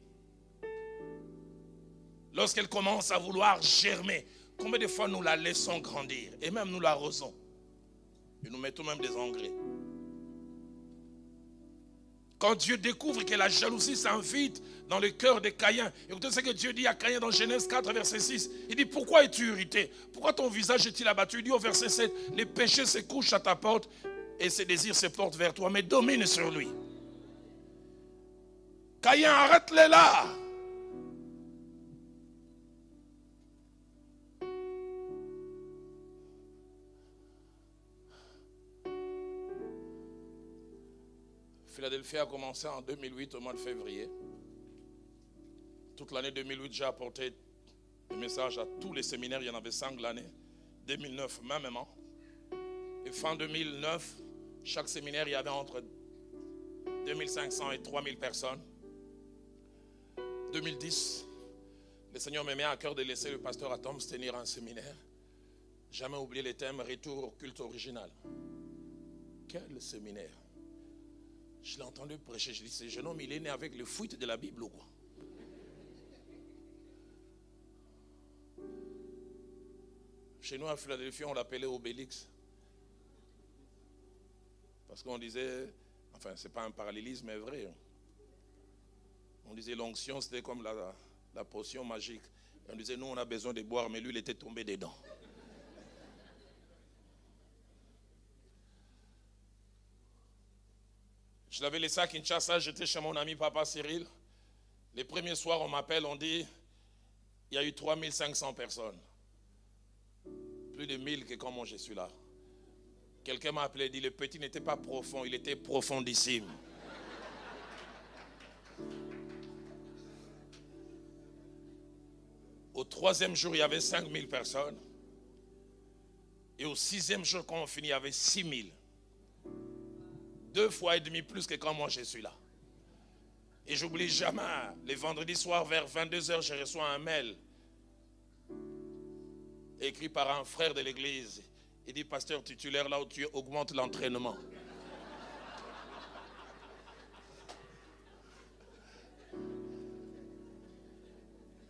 Lorsqu'elle commence à vouloir germer. Combien de fois nous la laissons grandir et même nous l'arrosons et nous mettons même des engrais. Quand Dieu découvre que la jalousie s'invite dans le cœur de Caïn, écoutez ce que Dieu dit à Caïn dans Genèse 4 verset 6. Il dit, pourquoi es-tu irrité? Pourquoi ton visage est-il abattu? Il dit au verset 7, les péchés se couchent à ta porte et ses désirs se portent vers toi, mais domine sur lui. Caïn, arrête-les là. Philadelphie a commencé en 2008 au mois de février. Toute l'année 2008, j'ai apporté des messages à tous les séminaires. Il y en avait 5 l'année. 2009, même. Et fin 2009, chaque séminaire, il y avait entre 2500 et 3000 personnes. 2010, Le Seigneur me met à cœur de laisser le pasteur Atoms tenir un séminaire. Jamais oublier les thèmes retour au culte original. Quel séminaire? Je l'ai entendu prêcher. Je dis, ce jeune homme, il est né avec le fuite de la Bible ou quoi? Chez nous à Philadelphie, on l'appelait Obélix. Parce qu'on disait, enfin, c'est pas un parallélisme, mais vrai. On disait l'onction, c'était comme la potion magique. Et on disait, nous, on a besoin de boire, mais lui, il était tombé dedans. Je l'avais laissé à Kinshasa, j'étais chez mon ami Papa Cyril. Les premiers soirs, on m'appelle, on dit, il y a eu 3500 personnes. Plus de 1000 que quand moi je suis là. Quelqu'un m'a appelé et dit, le petit n'était pas profond, il était profondissime. Au 3e jour, il y avait 5000 personnes. Et au 6e jour, quand on finit, il y avait 6000. 2 fois et demi plus que quand moi je suis là. Et j'oublie jamais, les vendredis soirs vers 22h, je reçois un mail écrit par un frère de l'église. Il dit, pasteur titulaire, là où tu augmentes l'entraînement.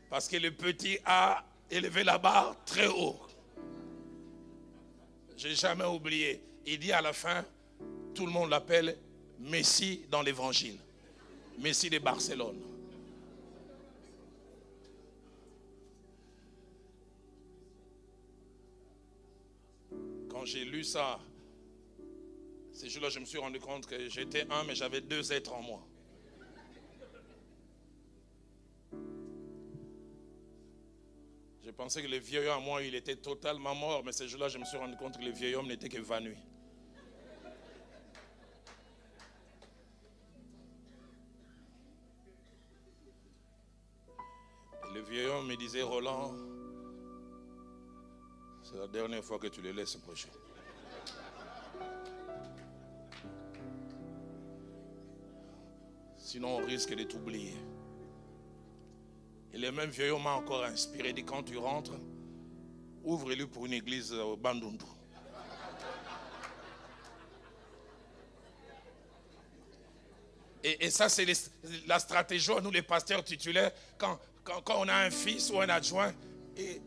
Parce que le petit a élevé la barre très haut. Je n'ai jamais oublié. Il dit à la fin, tout le monde l'appelle Messie dans l'évangile. Messie de Barcelone. Quand j'ai lu ça, ces jours-là, je me suis rendu compte que j'étais un, mais j'avais 2 êtres en moi. Je pensais que le vieil homme en moi, il était totalement mort, mais ces jours-là, je me suis rendu compte que le vieil homme n'était qu'évanoui. Et le vieil homme me disait, Roland, c'est la dernière fois que tu le laisses prêcher. Sinon, on risque de t'oublier. Et le même vieux homme m'a encore inspiré. Il dit, quand tu rentres, ouvre-le pour une église au Bandundu. Et ça, c'est la stratégie, nous les pasteurs titulaires, quand on a un fils ou un adjoint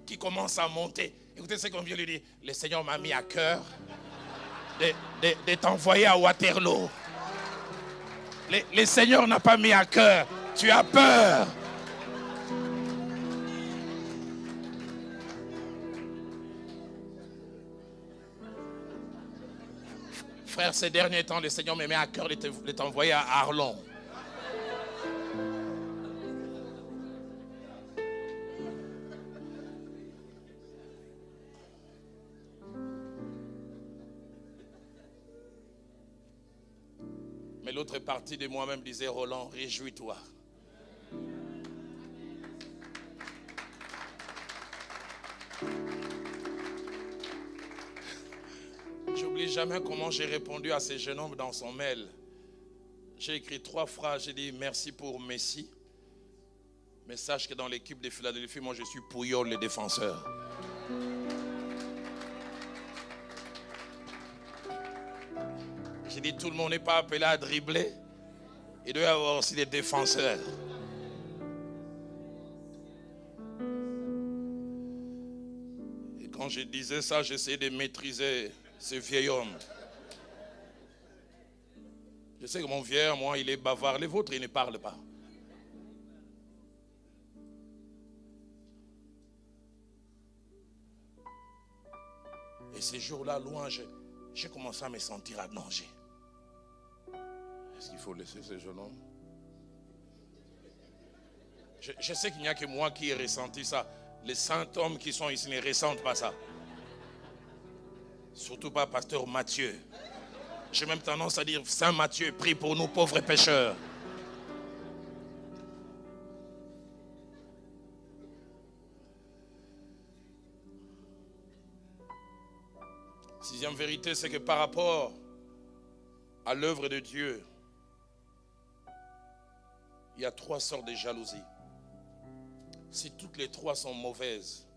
qui commence à monter. Écoutez ce qu'on vient lui dire. Le Seigneur m'a mis à cœur de t'envoyer à Waterloo. Le Seigneur n'a pas mis à cœur. Tu as peur. Frère, ces derniers temps, le Seigneur me met à cœur de t'envoyer à Arlon. Mais l'autre partie de moi-même disait, Roland, réjouis-toi. J'oublie jamais comment j'ai répondu à ce jeune homme dans son mail. J'ai écrit 3 phrases. J'ai dit merci pour Messi. Mais sache que dans l'équipe de Philadelphie, moi je suis Pouyol le défenseur. J'ai dit tout le monde n'est pas appelé à dribbler. Il doit y avoir aussi des défenseurs. Et quand je disais ça, j'essayais de maîtriser ce vieil homme. Je sais que mon vieil, moi, il est bavard. Les vôtres, ils ne parlent pas. Et ces jours-là, loin, j'ai commencé à me sentir à danger. Est-ce qu'il faut laisser ce jeune homme? Je sais qu'il n'y a que moi qui ai ressenti ça. Les saints hommes qui sont ici ne ressentent pas ça. Surtout pas pasteur Matthieu. J'ai même tendance à dire, Saint Matthieu, prie pour nous pauvres pécheurs. Sixième vérité, c'est que par rapport à l'œuvre de Dieu, il y a 3 sortes de jalousie. Si toutes les trois sont mauvaises,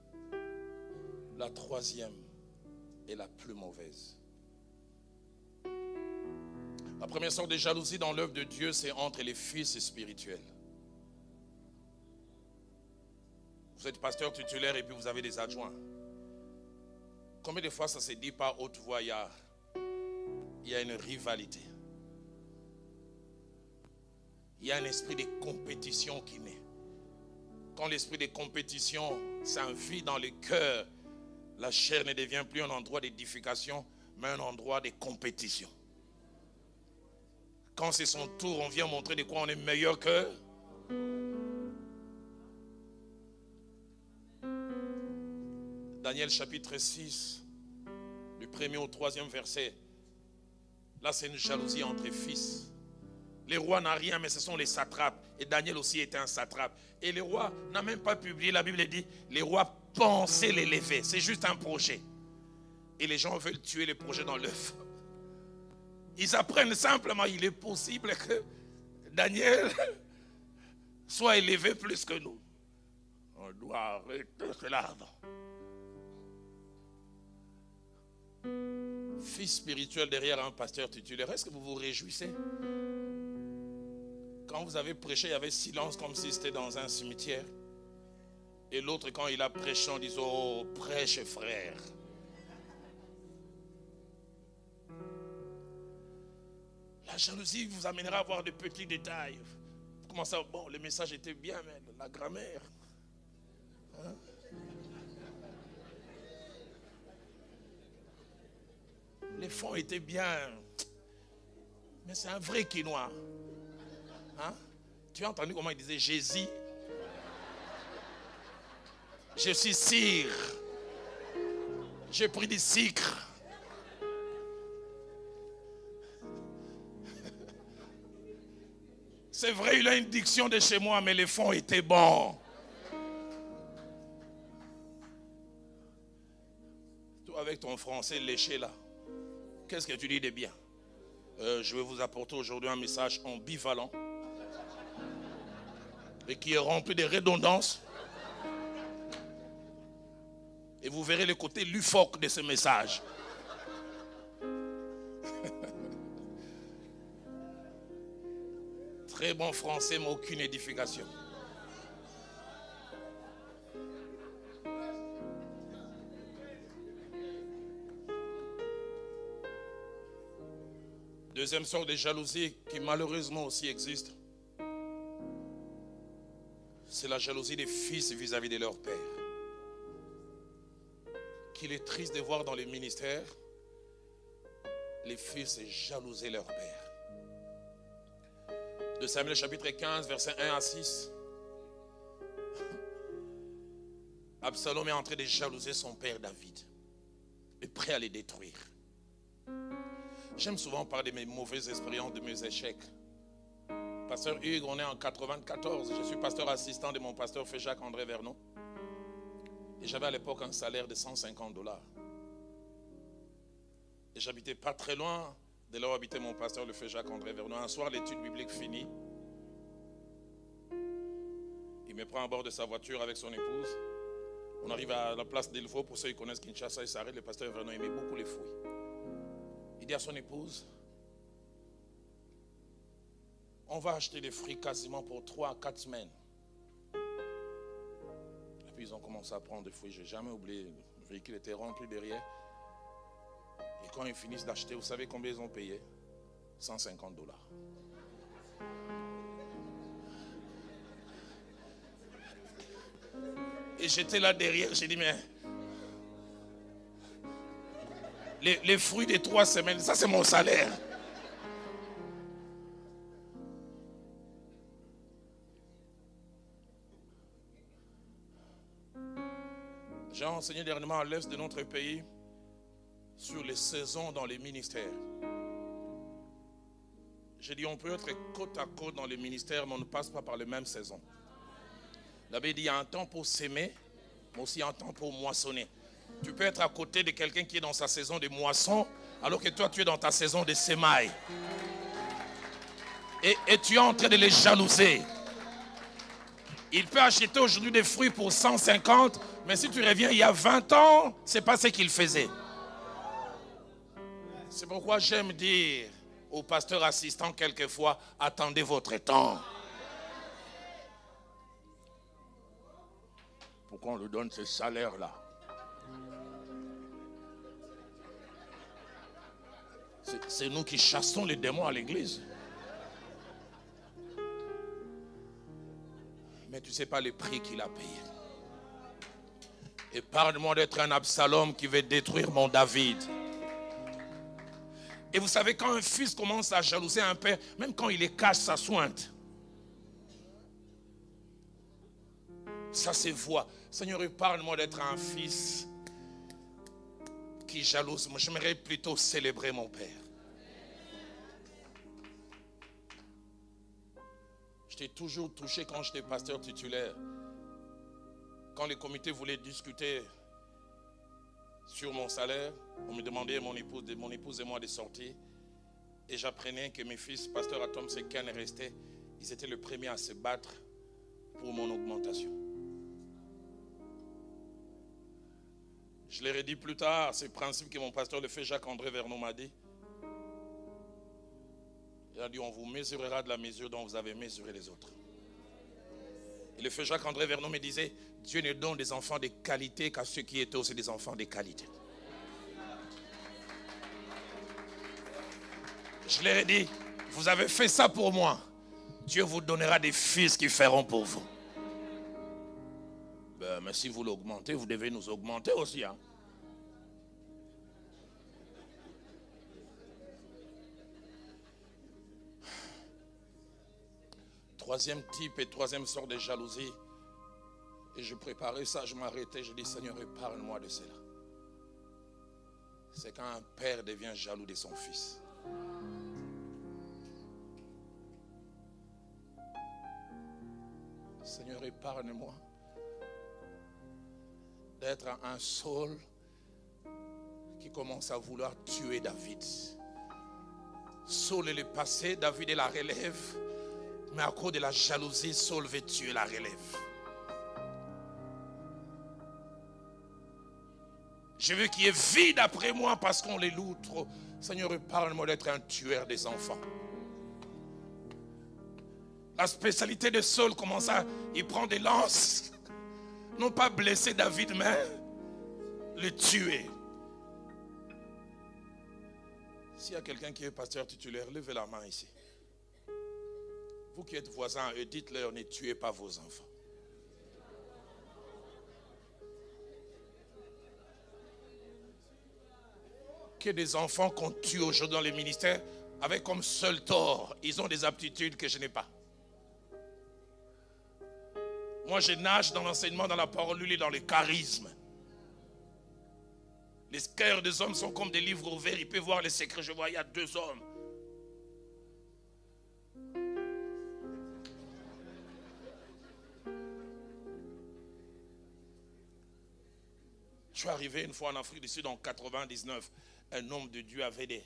la troisième est la plus mauvaise. La première sorte de jalousie dans l'œuvre de Dieu, c'est entre les fils spirituels. Vous êtes pasteur titulaire et puis vous avez des adjoints. Combien de fois ça se dit par haute voix, il y a une rivalité. Il y a un esprit de compétition qui naît. Quand l'esprit de compétition s'invit dans le cœur, la chair ne devient plus un endroit d'édification, mais un endroit de compétition. Quand c'est son tour, on vient montrer de quoi on est meilleur qu'eux. Daniel chapitre 6, du 1er au 3e verset. Là, c'est une jalousie entre fils. Les rois n'ont rien, mais ce sont les satrapes. Et Daniel aussi était un satrape. Et les rois n'ont même pas publié. La Bible dit, les rois pensaient l'élever. C'est juste un projet. Et les gens veulent tuer les projets dans l'œuf. Ils apprennent simplement, il est possible que Daniel soit élevé plus que nous. On doit arrêter cela. Fils spirituel derrière un pasteur titulaire, est-ce que vous vous réjouissez? Quand vous avez prêché, il y avait silence comme si c'était dans un cimetière. Et l'autre, quand il a prêché, on disait, oh, prêche frère. La jalousie vous amènera à voir de petits détails. Vous commencez à dire, bon, le message était bien, mais la grammaire. Hein? Les fonds étaient bien. Mais c'est un vrai quinoa. Hein? Tu as entendu comment il disait Jésus? Je suis cire. J'ai pris du sucre. C'est vrai, il a une diction de chez moi, mais les fonds étaient bons. Toi, avec ton français léché là, qu'est-ce que tu dis de bien? Je vais vous apporter aujourd'hui un message ambivalent et qui est rempli de redondances. Et vous verrez le côté lufoque de ce message. Très bon français, mais aucune édification. Deuxième sorte de jalousie qui malheureusement aussi existe, c'est la jalousie des fils vis-à-vis de leur père. Qu'il est triste de voir dans les ministères, les fils jalouser leur père. De Samuel chapitre 15, versets 1 à 6. Absalom est en train de jalouser son père David, est prêt à les détruire. J'aime souvent parler de mes mauvaises expériences, de mes échecs. Pasteur Hugues, on est en 94. Je suis pasteur assistant de mon pasteur Feu Jacques André Vernon. Et j'avais à l'époque un salaire de $150. Et j'habitais pas très loin de là où habitait mon pasteur, le Feu Jacques André Vernon. Un soir, l'étude biblique finie. Il me prend à bord de sa voiture avec son épouse. On arrive à la place d'Ilfo. Pour ceux qui connaissent Kinshasa, il s'arrête. Le pasteur Vernon aimait beaucoup les fruits. Il dit à son épouse, on va acheter des fruits quasiment pour 3 à 4 semaines. Et puis ils ont commencé à prendre des fruits. Je n'ai jamais oublié. Le véhicule était rempli derrière. Et quand ils finissent d'acheter, vous savez combien ils ont payé? $150. Et j'étais là derrière, j'ai dit, mais les fruits des 3 semaines, ça c'est mon salaire. J'ai enseigné dernièrement à l'est de notre pays sur les saisons dans les ministères. J'ai dit, on peut être côte à côte dans les ministères, mais on ne passe pas par les mêmes saisons. La Bible dit, il y a un temps pour s'aimer, mais aussi un temps pour moissonner. Tu peux être à côté de quelqu'un qui est dans sa saison de moisson, alors que toi, tu es dans ta saison de sémaille. Et tu es en train de les jalouser. Il peut acheter aujourd'hui des fruits pour 150, mais si tu reviens il y a 20 ans, ce n'est pas ce qu'il faisait. C'est pourquoi j'aime dire aux pasteurs assistants quelquefois, attendez votre temps. Pourquoi on lui donne ce salaire-là? C'est nous qui chassons les démons à l'église. Mais tu ne sais pas le prix qu'il a payé. Et parle-moi d'être un Absalom qui veut détruire mon David. Et vous savez, quand un fils commence à jalouser un père, même quand il les cache, ça sointe. Ça se voit. Seigneur, parle-moi d'être un fils qui jalouse. Moi, j'aimerais plutôt célébrer mon père. J'étais toujours touché quand j'étais pasteur titulaire. Quand les comités voulaient discuter sur mon salaire, on me demandait, mon épouse et moi, de sortir. Et j'apprenais que mes fils, pasteur Atom et Ken, restaient. Ils étaient les premiers à se battre pour mon augmentation. Je leur ai dit plus tard, c'est le principe que mon pasteur, le fait Jacques-André Vernon, m'a dit. Il a dit, on vous mesurera de la mesure dont vous avez mesuré les autres. Et le fait Jacques-André Vernon me disait, Dieu ne donne des enfants de qualité qu'à ceux qui étaient aussi des enfants de qualité. Je leur ai dit, vous avez fait ça pour moi. Dieu vous donnera des fils qui feront pour vous. Mais si vous l'augmentez, vous devez nous augmenter aussi. Hein? Troisième type et troisième sorte de jalousie. Et je préparais ça, je m'arrêtais, je dis Seigneur, parle-moi de cela. C'est quand un père devient jaloux de son fils. Seigneur, épargne-moi d'être un Saul qui commence à vouloir tuer David. Saul est le passé, David est la relève, mais à cause de la jalousie, Saul veut tuer la relève. Je veux qu'il y ait vide après moi parce qu'on les loue trop. Seigneur, parle-moi d'être un tueur des enfants. La spécialité de Saul commence à... Il prend des lances. Non pas blesser David, mais le tuer. S'il y a quelqu'un qui est pasteur titulaire, levez la main ici. Vous qui êtes voisins, dites-leur, ne tuez pas vos enfants. Que des enfants qu'on tue aujourd'hui dans les ministères avec comme seul tort, ils ont des aptitudes que je n'ai pas. Moi, je nage dans l'enseignement, dans la parole, lui, dans le charisme. Les cœurs des hommes sont comme des livres ouverts. Il peut voir les secrets. Je vois, il y a 2 hommes. Je suis arrivé une fois en Afrique du Sud en 99. Un homme de Dieu avait des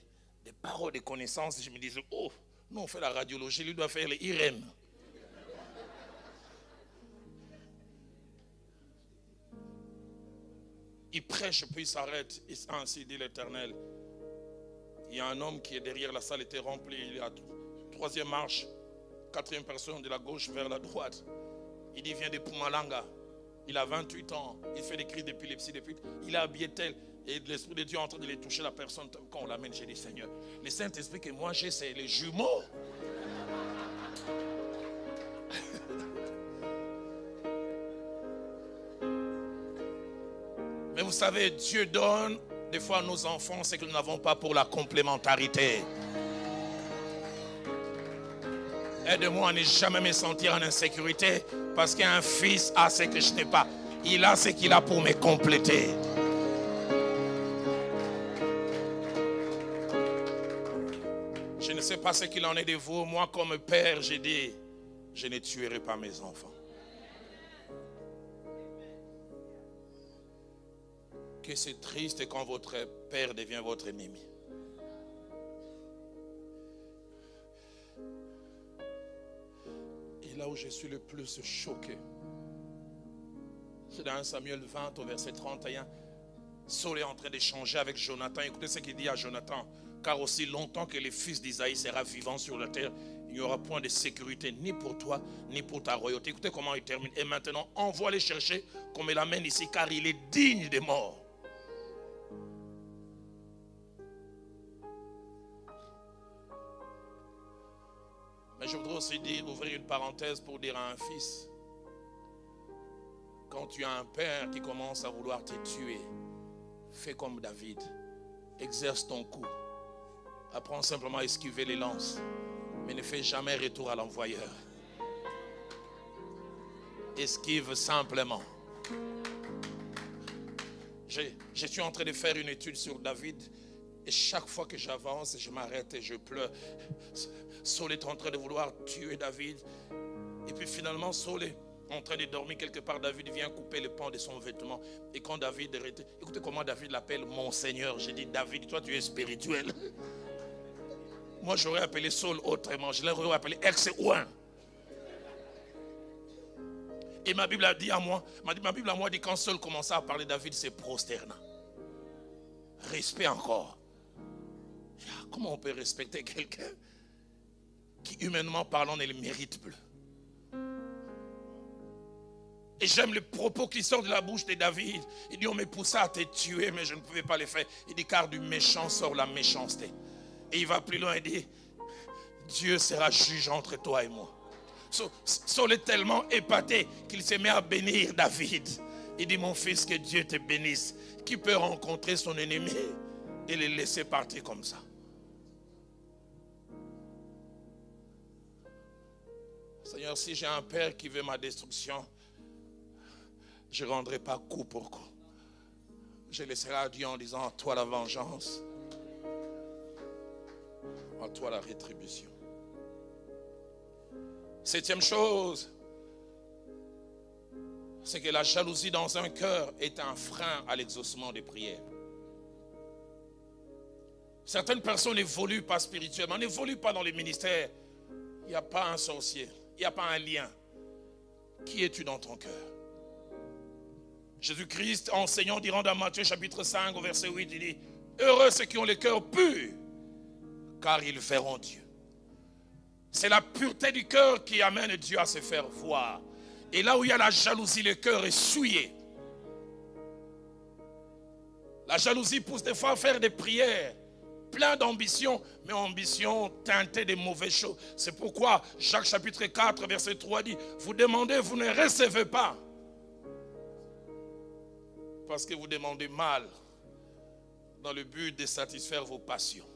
paroles, des connaissances. Je me disais, oh, nous on fait la radiologie, lui doit faire les IRM. Il prêche, puis il s'arrête. Ainsi dit l'Éternel. Il y a un homme qui est derrière la salle, était remplie. Il est à 3e marche, 4e personne de la gauche vers la droite. Il dit, il vient de Pumalanga. Il a 28 ans. Il fait des cris d'épilepsie depuis. Il a habillé tel. Et l'Esprit de Dieu est en train de les toucher la personne. Quand on l'amène, j'ai dit, Seigneur, le Saint-Esprit que moi j'ai, c'est les jumeaux. Mais vous savez, Dieu donne des fois à nos enfants ce que nous n'avons pas pour la complémentarité. Aide-moi à ne jamais me sentir en insécurité parce qu'un fils a ce que je n'ai pas. Il a ce qu'il a pour me compléter. Je ne sais pas ce qu'il en est de vous. Moi, comme père, j'ai dit, je ne tuerai pas mes enfants. Que c'est triste quand votre père devient votre ennemi. Et là où je suis le plus choqué, C'est dans 1 Samuel 20 au verset 31. Saul est en train d'échanger avec Jonathan. Écoutez ce qu'il dit à Jonathan. Car aussi longtemps que le fils d'Isaïe sera vivant sur la terre, il n'y aura point de sécurité ni pour toi, ni pour ta royauté. Écoutez comment il termine. Et maintenant, envoie les chercher qu'on me l'amène ici, car il est digne de mort. Mais je voudrais aussi ouvrir une parenthèse pour dire à un fils, quand tu as un père qui commence à vouloir te tuer, fais comme David, exerce ton coup, apprends simplement à esquiver les lances, mais ne fais jamais retour à l'envoyeur. Esquive simplement. Je suis en train de faire une étude sur David. Et chaque fois que j'avance, je m'arrête et je pleure. Saul est en train de vouloir tuer David. Et puis finalement, Saul est en train de dormir quelque part. David vient couper le pan de son vêtement. Et quand David est... Écoutez comment David l'appelle mon Seigneur. J'ai dit, David, toi tu es spirituel. Moi j'aurais appelé Saul autrement. Je l'aurais appelé ex-ouin. Et ma Bible a dit à moi, ma Bible à moi dit quand Saul commença à parler, David s'est prosterné. Respect encore. Comment on peut respecter quelqu'un qui humainement parlant ne le mérite plus? Et j'aime les propos qui sortent de la bouche de David. Il dit on me poussa à te tuer mais je ne pouvais pas le faire. Il dit car du méchant sort la méchanceté. Et il va plus loin et dit Dieu sera juge entre toi et moi. Saul est tellement épaté qu'il se met à bénir David. Il dit mon fils, que Dieu te bénisse. Qui peut rencontrer son ennemi et le laisser partir comme ça? Seigneur, si j'ai un père qui veut ma destruction, je ne rendrai pas coup pour coup. Je laisserai à Dieu en disant à toi la vengeance, à toi la rétribution. Septième chose, c'est que la jalousie dans un cœur est un frein à l'exaucement des prières. Certaines personnes évoluent pas spirituellement, n'évoluent pas dans les ministères. Il n'y a pas un sorcier, il n'y a pas un lien. Qui es-tu dans ton cœur? Jésus-Christ, enseignant, dirant dans Matthieu chapitre 5 au verset 8, il dit heureux ceux qui ont le cœur pur, car ils verront Dieu. C'est la pureté du cœur qui amène Dieu à se faire voir. Et là où il y a la jalousie, le cœur est souillé. La jalousie pousse des fois à faire des prières, plein d'ambition, mais ambition teintée de mauvaises choses. C'est pourquoi Jacques chapitre 4 verset 3 dit vous demandez, vous ne recevez pas. Parce que vous demandez mal dans le but de satisfaire vos passions.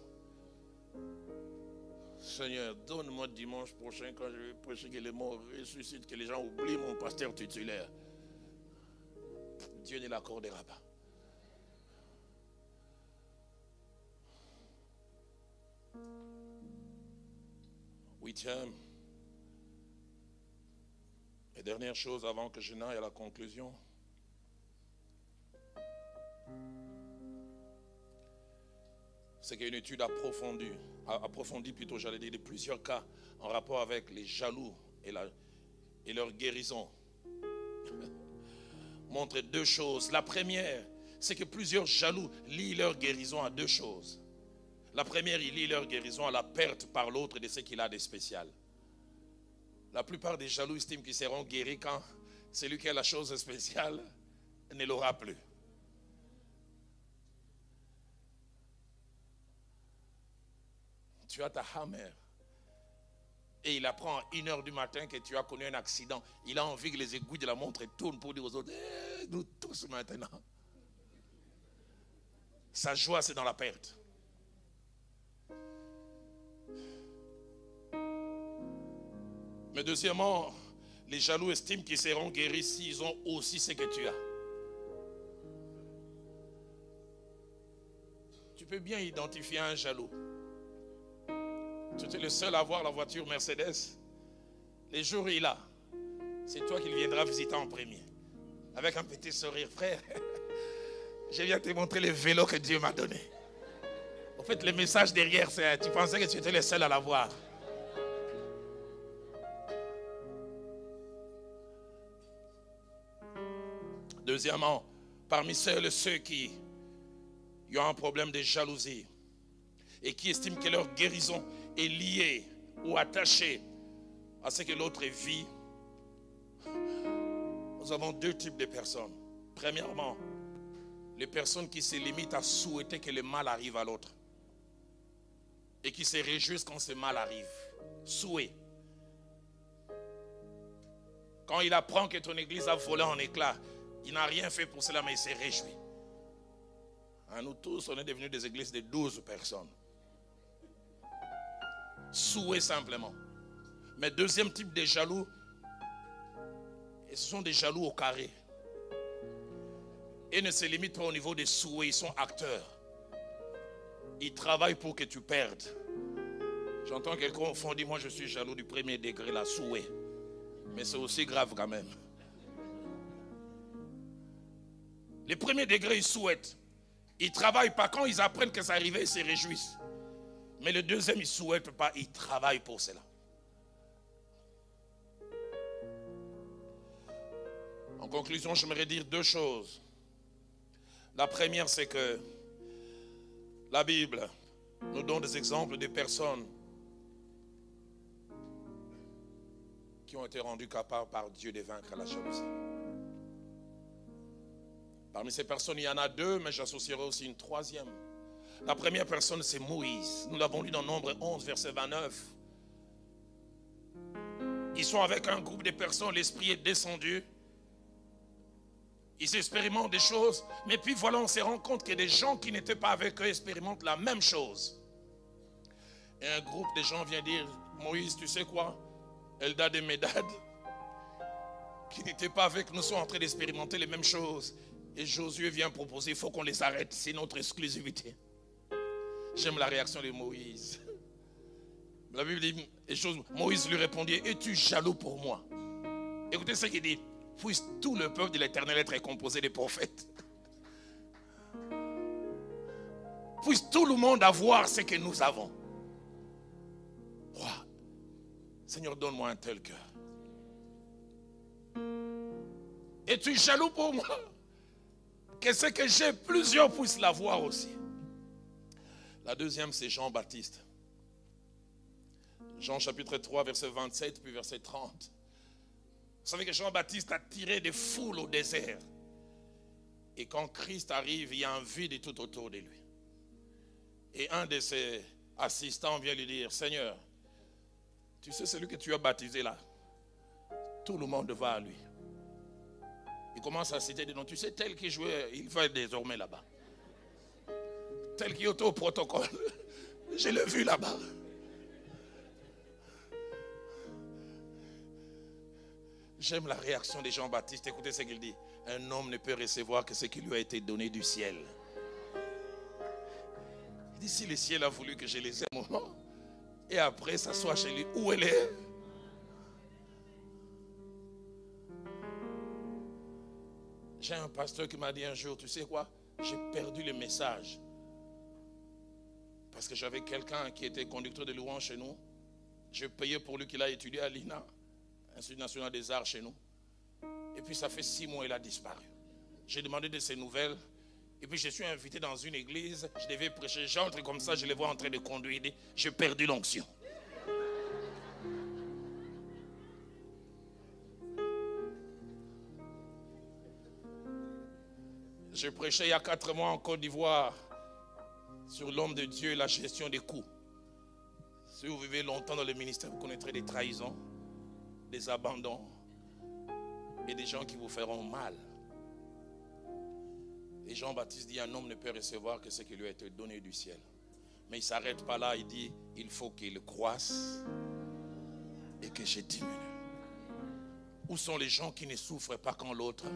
Seigneur, donne-moi dimanche prochain quand je vais prêcher que les morts ressuscitent, que les gens oublient mon pasteur titulaire. Dieu ne l'accordera pas. Huitième et dernière chose avant que je n'aille à la conclusion. C'est qu'il y a une étude approfondie plutôt, j'allais dire, de plusieurs cas en rapport avec les jaloux et leur guérison. Montre deux choses. La première, c'est que plusieurs jaloux lient leur guérison à deux choses. La première, ils lient leur guérison à la perte par l'autre de ce qu'il a de spécial. La plupart des jaloux estiment qu'ils seront guéris quand celui qui a la chose spéciale ne l'aura plus. Tu as ta hammer et il apprend à 1h du matin que tu as connu un accident. Il a envie que les aiguilles de la montre tournent pour dire aux autres nous tous maintenant. Sa joie c'est dans la perte. Mais deuxièmement, les jaloux estiment qu'ils seront guéris s'ils ont aussi ce que tu as. Tu peux bien identifier un jaloux. Tu es le seul à avoir la voiture Mercedes. Les jours où il a, c'est toi qui viendras visiter en premier. Avec un petit sourire, frère. Je viens te montrer le vélo que Dieu m'a donné. En fait, le message derrière, c'est tu pensais que tu étais le seul à l'avoir. Deuxièmement, parmi celles et ceux qui ont un problème de jalousie et qui estiment que leur guérison est liée ou attachée à ce que l'autre vit, nous avons deux types de personnes. Premièrement, les personnes qui se limitent à souhaiter que le mal arrive à l'autre et qui se réjouissent quand ce mal arrive. Souhait. Quand il apprend que ton église a volé en éclats, il n'a rien fait pour cela, mais il s'est réjoui. Nous tous, on est devenus des églises de 12 personnes. Souhait simplement. Mais deuxième type de jaloux, et ce sont des jaloux au carré. Ils ne se limitent pas au niveau des souhaits, ils sont acteurs. Ils travaillent pour que tu perdes. J'entends quelqu'un au fond dire, moi je suis jaloux du premier degré, la souhait. Mais c'est aussi grave quand même. Les premiers degrés, ils souhaitent. Ils ne travaillent pas. Quand ils apprennent que ça arrivait, ils se réjouissent. Mais le deuxième, ils ne souhaitent pas. Ils travaillent pour cela. En conclusion, j'aimerais dire deux choses. La première, c'est que la Bible nous donne des exemples de personnes qui ont été rendues capables par Dieu de vaincre la jalousie. Parmi ces personnes, il y en a deux, mais j'associerai aussi une troisième. La première personne, c'est Moïse. Nous l'avons lu dans Nombre 11, verset 29. Ils sont avec un groupe de personnes, l'Esprit est descendu. Ils expérimentent des choses, mais puis voilà, on se rend compte que des gens qui n'étaient pas avec eux expérimentent la même chose. Et un groupe de gens vient dire, Moïse, tu sais quoi? Eldad et Médad, qui n'étaient pas avec nous, sont en train d'expérimenter les mêmes choses. Et Josué vient proposer, il faut qu'on les arrête, c'est notre exclusivité. J'aime la réaction de Moïse. La Bible dit, Moïse lui répondit, es-tu jaloux pour moi? Écoutez ce qu'il dit, puisse tout le peuple de l'Éternel être composé de prophètes. Puisse tout le monde avoir ce que nous avons. Wow. Seigneur, donne-moi un tel cœur. Es-tu jaloux pour moi? Que ce que j'ai, plusieurs puissent l'avoir aussi. La deuxième, c'est Jean-Baptiste. Jean chapitre 3, verset 27, puis verset 30. Vous savez que Jean-Baptiste a tiré des foules au désert. Et quand Christ arrive, il y a un vide tout autour de lui. Et un de ses assistants vient lui dire, Seigneur, tu sais celui que tu as baptisé là, tout le monde va à lui. Il commence à citer des noms. Tu sais, tel qui jouait, il va désormais là-bas. Tel qui est au protocole, je l'ai vu là-bas. J'aime la réaction de Jean-Baptiste. Écoutez ce qu'il dit. Un homme ne peut recevoir que ce qui lui a été donné du ciel. Il dit, si le ciel a voulu que je les aime un moment, et après s'assoit chez lui, où elle est? J'ai un pasteur qui m'a dit un jour, tu sais quoi? J'ai perdu le message. Parce que j'avais quelqu'un qui était conducteur de louange chez nous. Je payais pour lui qu'il a étudié à l'INA, Institut national des arts chez nous. Et puis ça fait 6 mois, il a disparu. J'ai demandé de ses nouvelles. Et puis je suis invité dans une église. Je devais prêcher. J'entre comme ça, je les vois en train de conduire. J'ai perdu l'onction. Je prêchais il y a 4 mois en Côte d'Ivoire sur l'homme de Dieu et la gestion des coûts. Si vous vivez longtemps dans le ministère, vous connaîtrez des trahisons, des abandons et des gens qui vous feront mal. Et Jean-Baptiste dit, un homme ne peut recevoir que ce qui lui a été donné du ciel. Mais il ne s'arrête pas là, il dit, il faut qu'il croisse et que je diminue. Où sont les gens qui ne souffrent pas quand l'autre?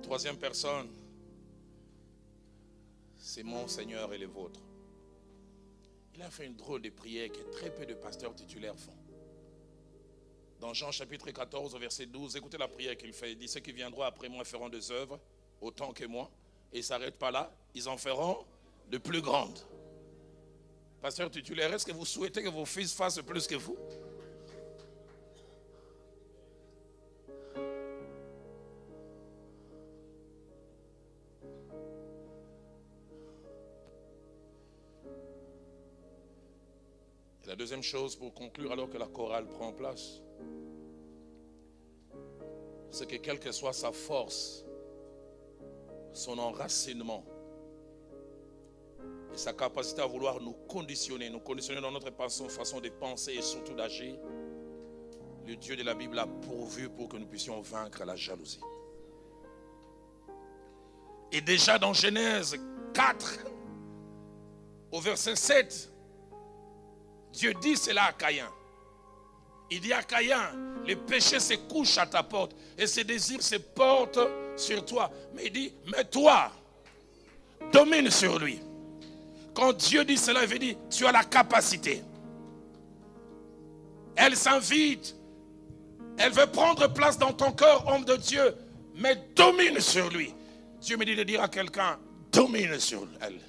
Troisième personne, c'est mon Seigneur et le vôtre. Il a fait une drôle de prière que très peu de pasteurs titulaires font. Dans Jean chapitre 14, verset 12, écoutez la prière qu'il fait. Il dit, ceux qui viendront après moi feront des œuvres autant que moi. Et ils ne s'arrêtent pas là, ils en feront de plus grandes. Pasteur titulaire, est-ce que vous souhaitez que vos fils fassent plus que vous? La deuxième chose pour conclure, alors que la chorale prend place, c'est que quelle que soit sa force, son enracinement et sa capacité à vouloir nous conditionner dans notre façon de penser et surtout d'agir, le Dieu de la Bible a pourvu pour que nous puissions vaincre la jalousie. Et déjà dans Genèse 4, au verset 7, Dieu dit cela à Caïn. Il dit à Caïn, le péché se couche à ta porte et ses désirs se portent sur toi. Mais il dit, mais toi, domine sur lui. Quand Dieu dit cela, il veut dire, tu as la capacité. Elle s'invite. Elle veut prendre place dans ton cœur, homme de Dieu. Mais domine sur lui. Dieu me dit de dire à quelqu'un, domine sur elle.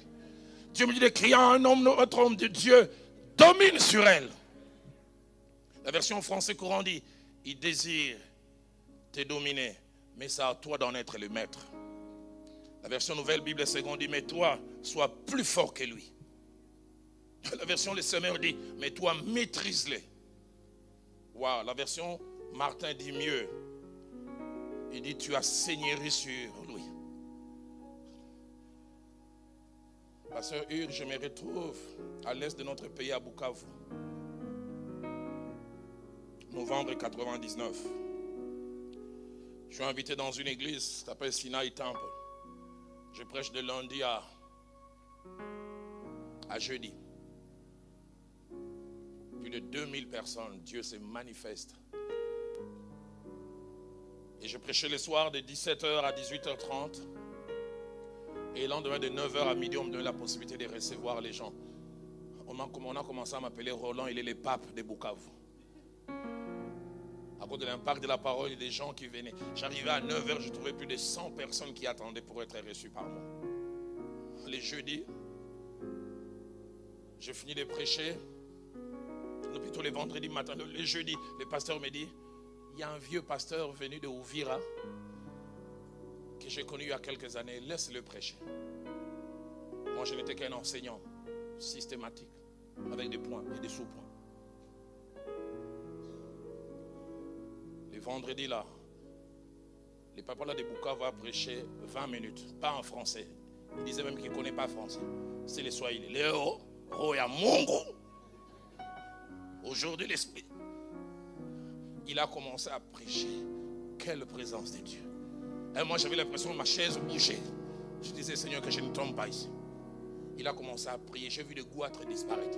Dieu me dit de crier à un homme, autre homme de Dieu, domine sur elle. La version français courant dit, il désire te dominer, mais c'est à toi d'en être le maître. La version nouvelle Bible seconde dit, mais toi, sois plus fort que lui. La version Les Semeurs dit, mais toi, maîtrise-les. Wow, la version Martin dit mieux. Il dit, tu as seigneurie sur lui. Pasteur Hugues, je me retrouve à l'est de notre pays, à Bukavu. Novembre 99. Je suis invité dans une église qui s'appelle Sinaï Temple. Je prêche de lundi à jeudi. Plus de 2000 personnes, Dieu se manifeste. Et je prêchais le soir de 17h à 18h30. Et le lendemain de 9h à midi, on me donnait la possibilité de recevoir les gens. On a commencé à m'appeler Roland, il est le pape de Bukavu. À cause de l'impact de la parole et des gens qui venaient. J'arrivais à 9h, je trouvais plus de 100 personnes qui attendaient pour être reçues par moi. Les jeudis, je finis de prêcher. Plutôt les vendredis matin, les jeudis, le pasteur me dit, il y a un vieux pasteur venu de Ouvira que j'ai connu il y a quelques années, laisse-le prêcher. Moi, je n'étais qu'un enseignant systématique, avec des points et des sous-points. Les vendredis là, le papa là de Bukavu va prêcher 20 minutes, pas en français. Il disait même qu'il ne connaît pas français. C'est les Swahili. Léo, Roya Mongo. Aujourd'hui, l'Esprit, il a commencé à prêcher. Quelle présence de Dieu. Et moi, j'avais l'impression que ma chaise bougeait. Je disais, Seigneur, que je ne tombe pas ici. Il a commencé à prier. J'ai vu des goitres disparaître.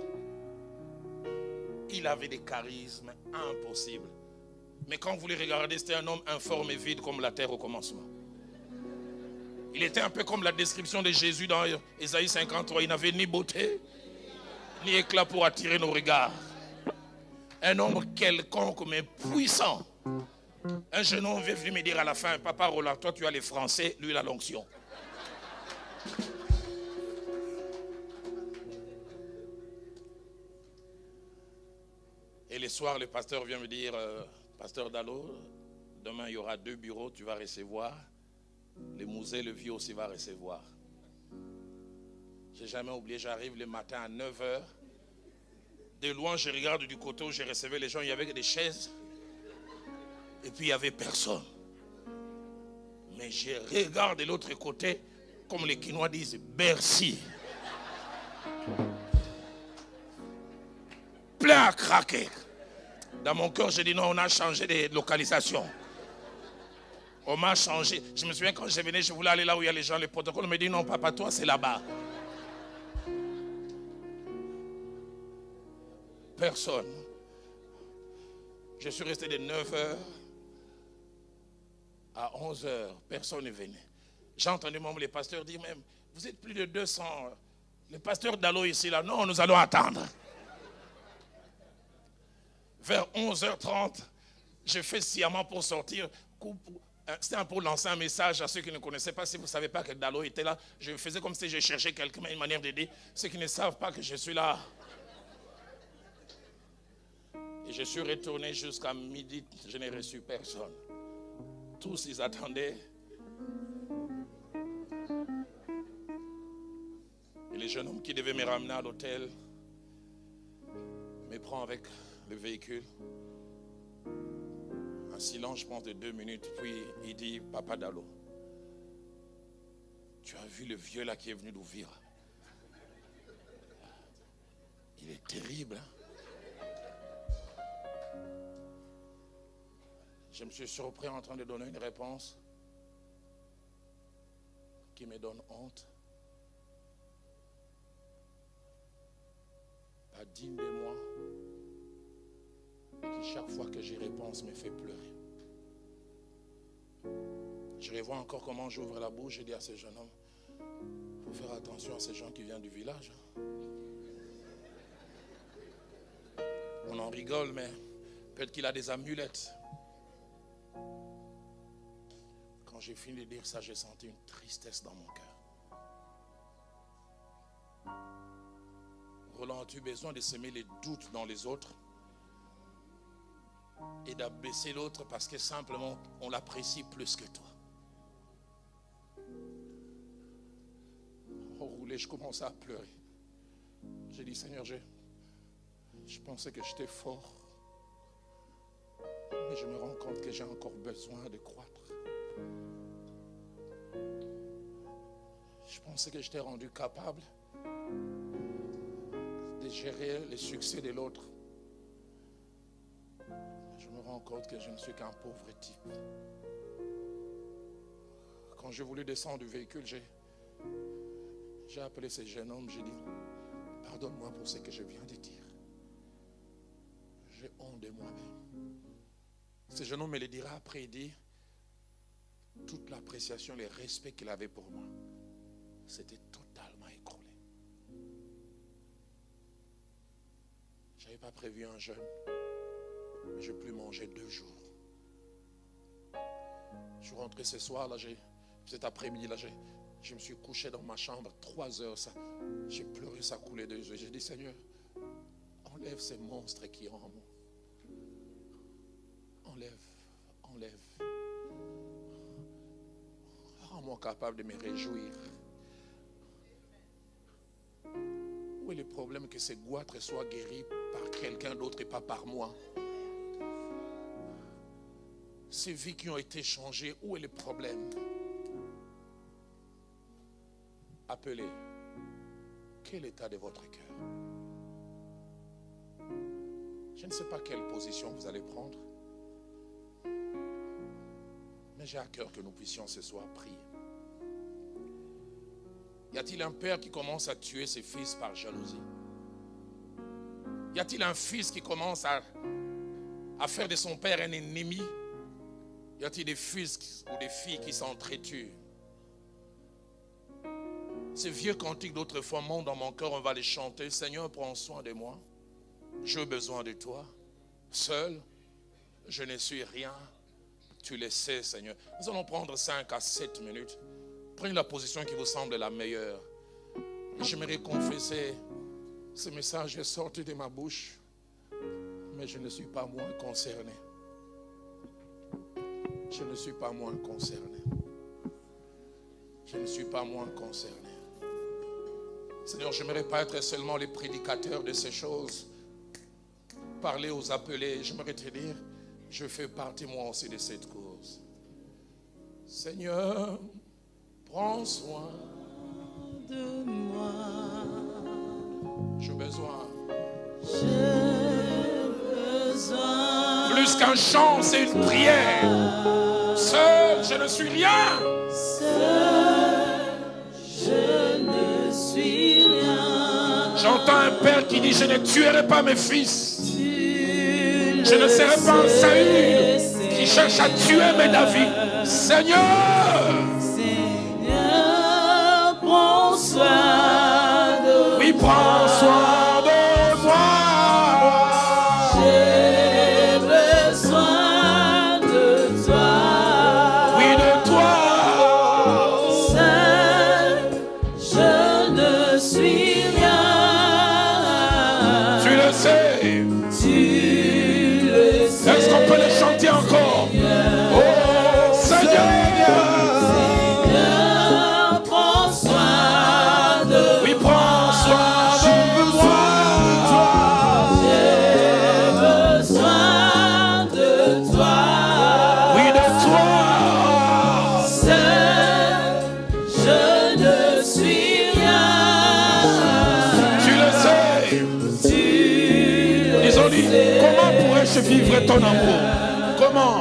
Il avait des charismes impossibles. Mais quand vous les regardez, c'était un homme informe et vide comme la terre au commencement. Il était un peu comme la description de Jésus dans Ésaïe 53. Il n'avait ni beauté, ni éclat pour attirer nos regards. Un homme quelconque mais puissant. Un jeune homme vient me dire à la fin, papa Roland, toi tu as les Français, lui il a l'onction. Et le soir, le pasteur vient me dire, pasteur Dalo, demain il y aura 2 bureaux, tu vas recevoir. Le musée, le vieux aussi va recevoir. J'ai jamais oublié, j'arrive le matin à 9h. De loin, je regarde du côté où je recevais les gens, il y avait des chaises. Et puis il n'y avait personne. Mais je regarde de l'autre côté, comme les Quinois disent, Bercy. Plein à craquer. Dans mon cœur, j'ai dit non, on a changé de localisation. On m'a changé. Je me souviens quand je venais, je voulais aller là où il y a les gens, le protocole me dit non, papa, toi c'est là-bas. Personne. Je suis resté de 9h à 11h. Personne n'est venu. J'ai entendu même les pasteurs dire même, vous êtes plus de 200. Le pasteur Dalo ici, là, non, nous allons attendre. Vers 11h30, j'ai fait sciemment pour sortir. C'était pour lancer un message à ceux qui ne connaissaient pas. Si vous ne savez pas que Dalo était là, je faisais comme si je cherchais quelqu'un, une manière d'aider ceux qui ne savent pas que je suis là. Et je suis retourné jusqu'à midi, je n'ai reçu personne. Tous ils attendaient. Et les jeunes hommes qui devaient me ramener à l'hôtel me prend avec le véhicule. Un silence, je pense, de 2 minutes. Puis il dit, Papa Dalo, tu as vu le vieux là qui est venu d'ouvrir? Il est terrible. Hein? Je me suis surpris en train de donner une réponse qui me donne honte. Pas digne de moi. Et qui chaque fois que j'y réponse me fait pleurer. Je revois encore comment j'ouvre la bouche et dis à ce jeune homme, il faut faire attention à ces gens qui viennent du village. On en rigole, mais peut-être qu'il a des amulettes. Quand j'ai fini de dire ça, j'ai senti une tristesse dans mon cœur. Roland, as-tu besoin de semer les doutes dans les autres et d'abaisser l'autre parce que simplement on l'apprécie plus que toi? Enroulé, je commençais à pleurer. J'ai dit, Seigneur, je pensais que j'étais fort, mais je me rends compte que j'ai encore besoin de croître. Je pensais que j'étais rendu capable de gérer les succès de l'autre. Je me rends compte que je ne suis qu'un pauvre type. Quand j'ai voulu descendre du véhicule, j'ai appelé ce jeune homme, j'ai dit, pardonne-moi pour ce que je viens de dire. J'ai honte de moi-même. Ce jeune homme me le dira après, il dit, toute l'appréciation, le respect qu'il avait pour moi, c'était totalement écroulé. Je n'avais pas prévu un jeûne, mais je n'ai plus mangé 2 jours. Je suis rentré ce soir, là, cet après-midi, là, je me suis couché dans ma chambre 3 heures. J'ai pleuré, ça coulait des yeux. J'ai dit, Seigneur, enlève ces monstres qui ont en moi. Enlève. Rends-moi capable de me réjouir. Où est le problème que ces goitres soient guéris par quelqu'un d'autre et pas par moi? Ces vies qui ont été changées, où est le problème? Appelez. Quel état de votre cœur? Je ne sais pas quelle position vous allez prendre, mais j'ai à cœur que nous puissions ce soir prier. Y a-t-il un père qui commence à tuer ses fils par jalousie? Y a-t-il un fils qui commence à faire de son père un ennemi? Y a-t-il des fils ou des filles qui s'entretuent? Ces vieux cantiques d'autrefois montent dans mon cœur, on va les chanter. Seigneur, prends soin de moi. J'ai besoin de toi. Seul, je ne suis rien. Tu le sais, Seigneur. Nous allons prendre 5 à 7 minutes. Prenez la position qui vous semble la meilleure. J'aimerais confesser, ce message est sorti de ma bouche, mais je ne suis pas moins concerné. Je ne suis pas moins concerné. Je ne suis pas moins concerné. Seigneur, je n'aimerais pas être seulement les prédicateurs de ces choses. Parler aux appelés, j'aimerais te dire, je fais partie moi aussi de cette cause. Seigneur, prends soin De moi. J'ai besoin. J'ai besoin. Plus qu'un chant, c'est une prière. Seul, je ne suis rien. Seul, je ne suis rien. J'entends un père qui dit, je ne tuerai pas mes fils. Je ne serai pas un Saül qui cherche à tuer mes David. Seigneur, prends soin de oui, prends soin de moi. J'ai besoin de toi. Oui, de toi. Seul, je ne suis rien. Tu le sais. Tu le sais. Est-ce qu'on peut le chanter encore? Oh Seigneur, suis rien. Tu le sais. Disons-lui, comment pourrais-je vivre ton amour? Comment?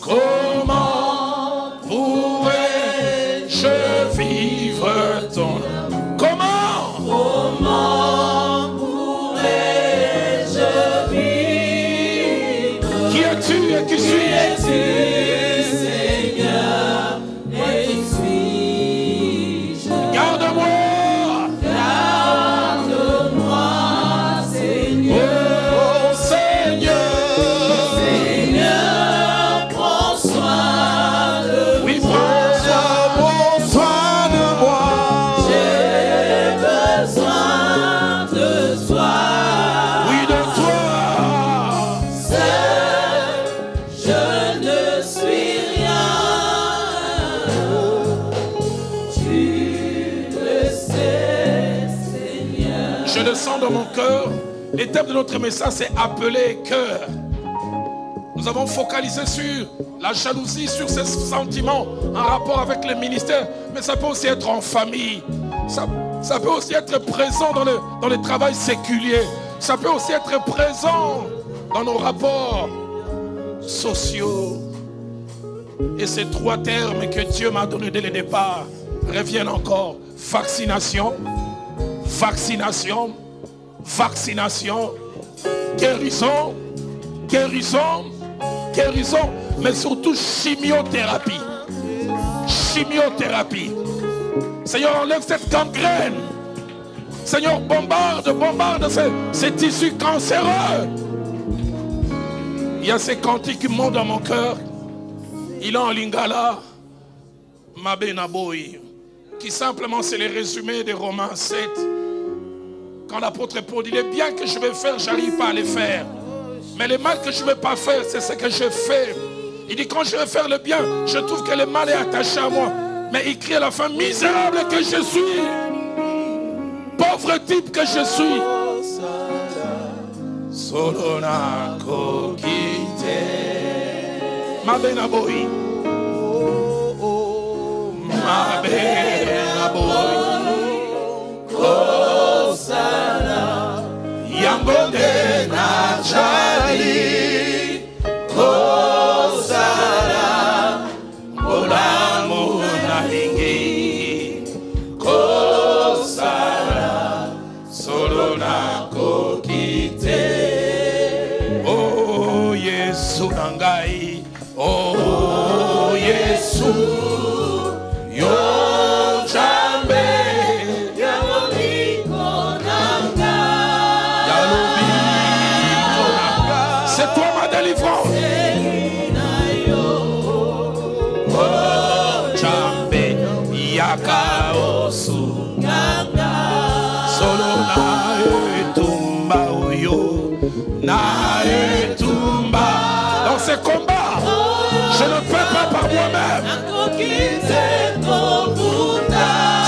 Comment pourrais-je vivre ton amour? Comment? Comment pourrais-je vivre? Qui es-tu et qui suis-je? Seigneur, et qui suis-je? Garde-moi. Garde-moi, Seigneur. Oh Seigneur. Seigneur, prends soin de moi. Oui, prends soin de moi. J'ai besoin de toi. Oui, de toi. Seul, je ne suis rien. Tu le sais, Seigneur. Je le sens dans mon cœur. Les thèmes de notre message, c'est appeler cœur. Nous avons focalisé sur la jalousie, sur ces sentiments en rapport avec le ministère. Mais ça peut aussi être en famille. Ça peut aussi être présent dans le travail séculier. Ça peut aussi être présent dans nos rapports sociaux. Et ces trois termes que Dieu m'a donnés dès le départ reviennent encore. Vaccination, vaccination, vaccination, guérison, guérison, guérison, mais surtout chimiothérapie. Chimiothérapie. Seigneur, enlève cette gangrène. Seigneur, bombarde ces tissus cancéreux. Il y a ces cantiques qui montent dans mon cœur. Il est en lingala, Mabenaboy, qui simplement c'est le résumé des Romains 7. Quand l'apôtre Paul dit, les biens que je vais faire, j'arrive pas à les faire. Mais le mal que je ne vais pas faire, c'est ce que je fais. Il dit, quand je vais faire le bien, je trouve que le mal est attaché à moi. Mais il crie à la fin, misérable que je suis. Pauvre type que je suis. Solona kokite. Mabenaboy. Mabenaboy. Kosala. Yambonde na chali. Kosala. Olamu na lingi. Kosala. Solona kokite. Oh Yesu nangai. Oh Yesu. Yo jambe. C'est toi ma délivrance. Oh jambe. Yaka osu. Solo na etumba oyo. Na etumba. Dans ces combats, je ne fais pas par moi-même.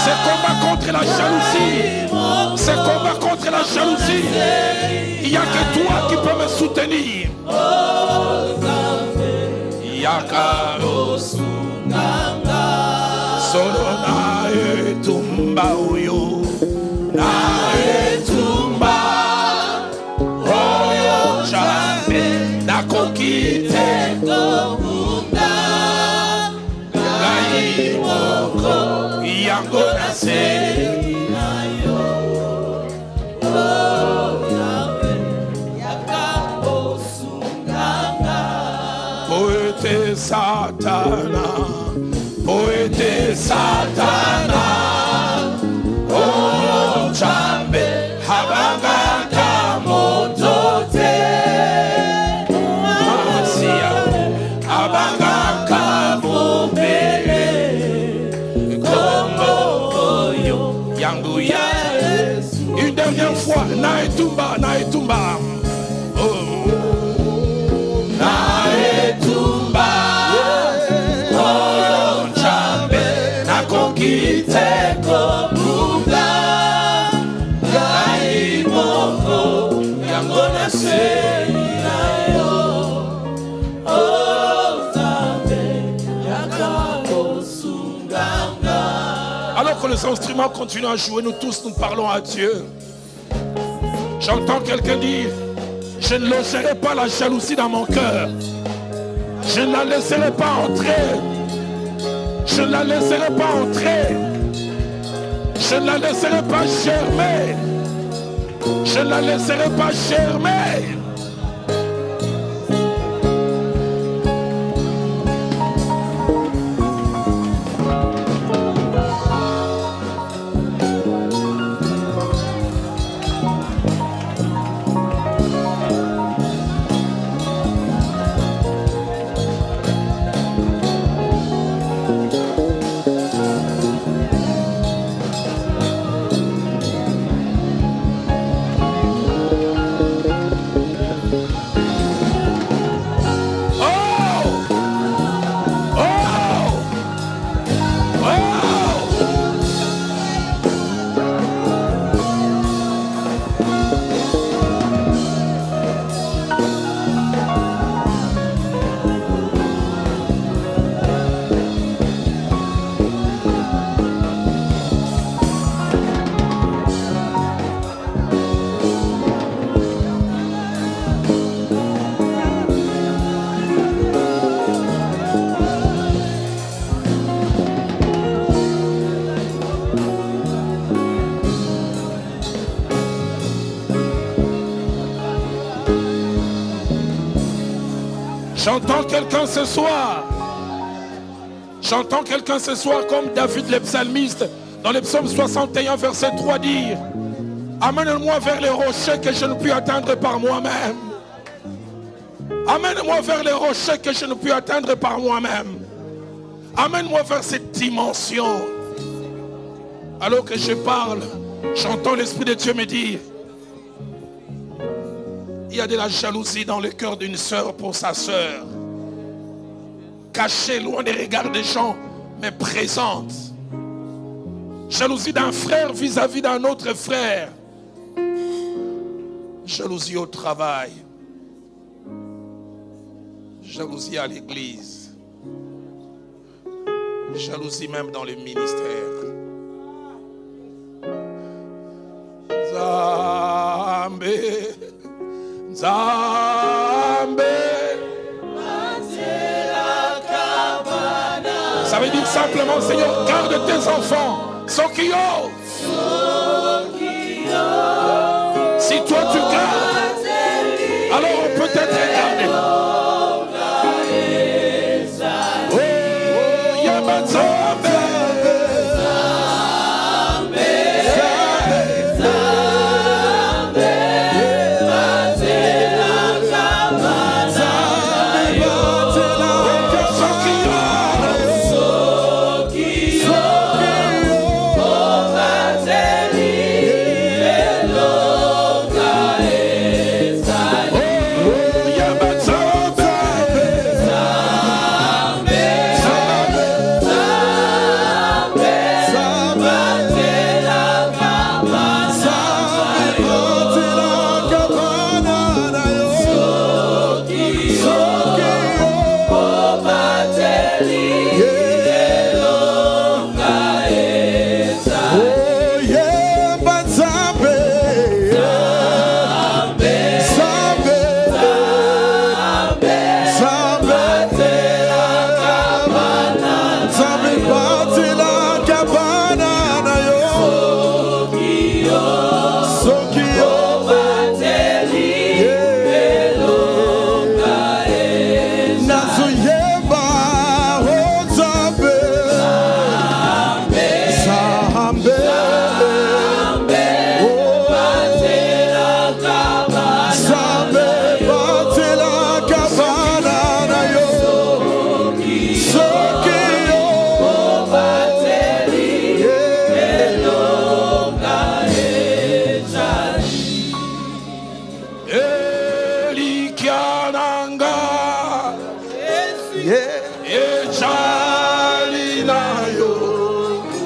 Ces combats contre la jalousie. Ces combats contre la jalousie. Il n'y a que toi qui peux me soutenir. Yaka osunganga. Solo na etumba oyo. Na etumba. Oyo jambe. Na kokite. Gai moko. Yango na se. Poete Satana, poete Satana, oh jambe, habanga kamotote, masia, habanga kamobele, kombo yo, yangu ya. Une dernière fois, naetumba, naetumba. Alors que les instruments continuent à jouer, nous tous nous parlons à Dieu. J'entends quelqu'un dire, je ne logerai pas la jalousie dans mon cœur. Je ne la laisserai pas entrer. Je ne la laisserai pas entrer. Je ne la laisserai pas germer. Je ne la laisserai pas germer. J'entends quelqu'un ce soir. J'entends quelqu'un ce soir comme David le psalmiste dans le psaume 61 verset 3 dire: amène-moi vers les rochers que je ne puis atteindre par moi-même. Amène-moi vers les rochers que je ne puis atteindre par moi-même. Amène-moi vers cette dimension. Alors que je parle, j'entends l'Esprit de Dieu me dire: il y a de la jalousie dans le cœur d'une sœur pour sa sœur. Cachée, loin des regards des gens, mais présente. Jalousie d'un frère vis-à-vis d'un autre frère. Jalousie au travail. Jalousie à l'église. Jalousie même dans le ministère. Zambe, Zambe. Ça veut dire simplement, Seigneur, garde tes enfants. Sokio. Si toi tu gardes, alors on peut être gardé. Oh, Yamatsambe.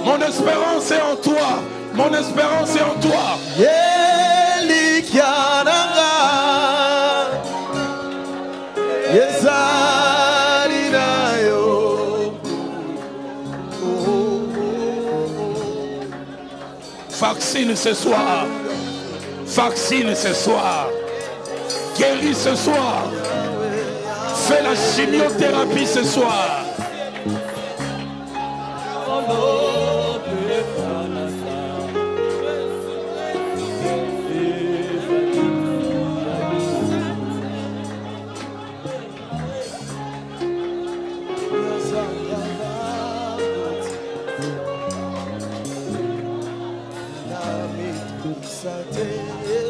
Mon espérance est en toi. Mon espérance est en toi. Vaccine ce soir. Vaccine ce soir. Guéris ce soir. Fais la chimiothérapie ce soir. Sate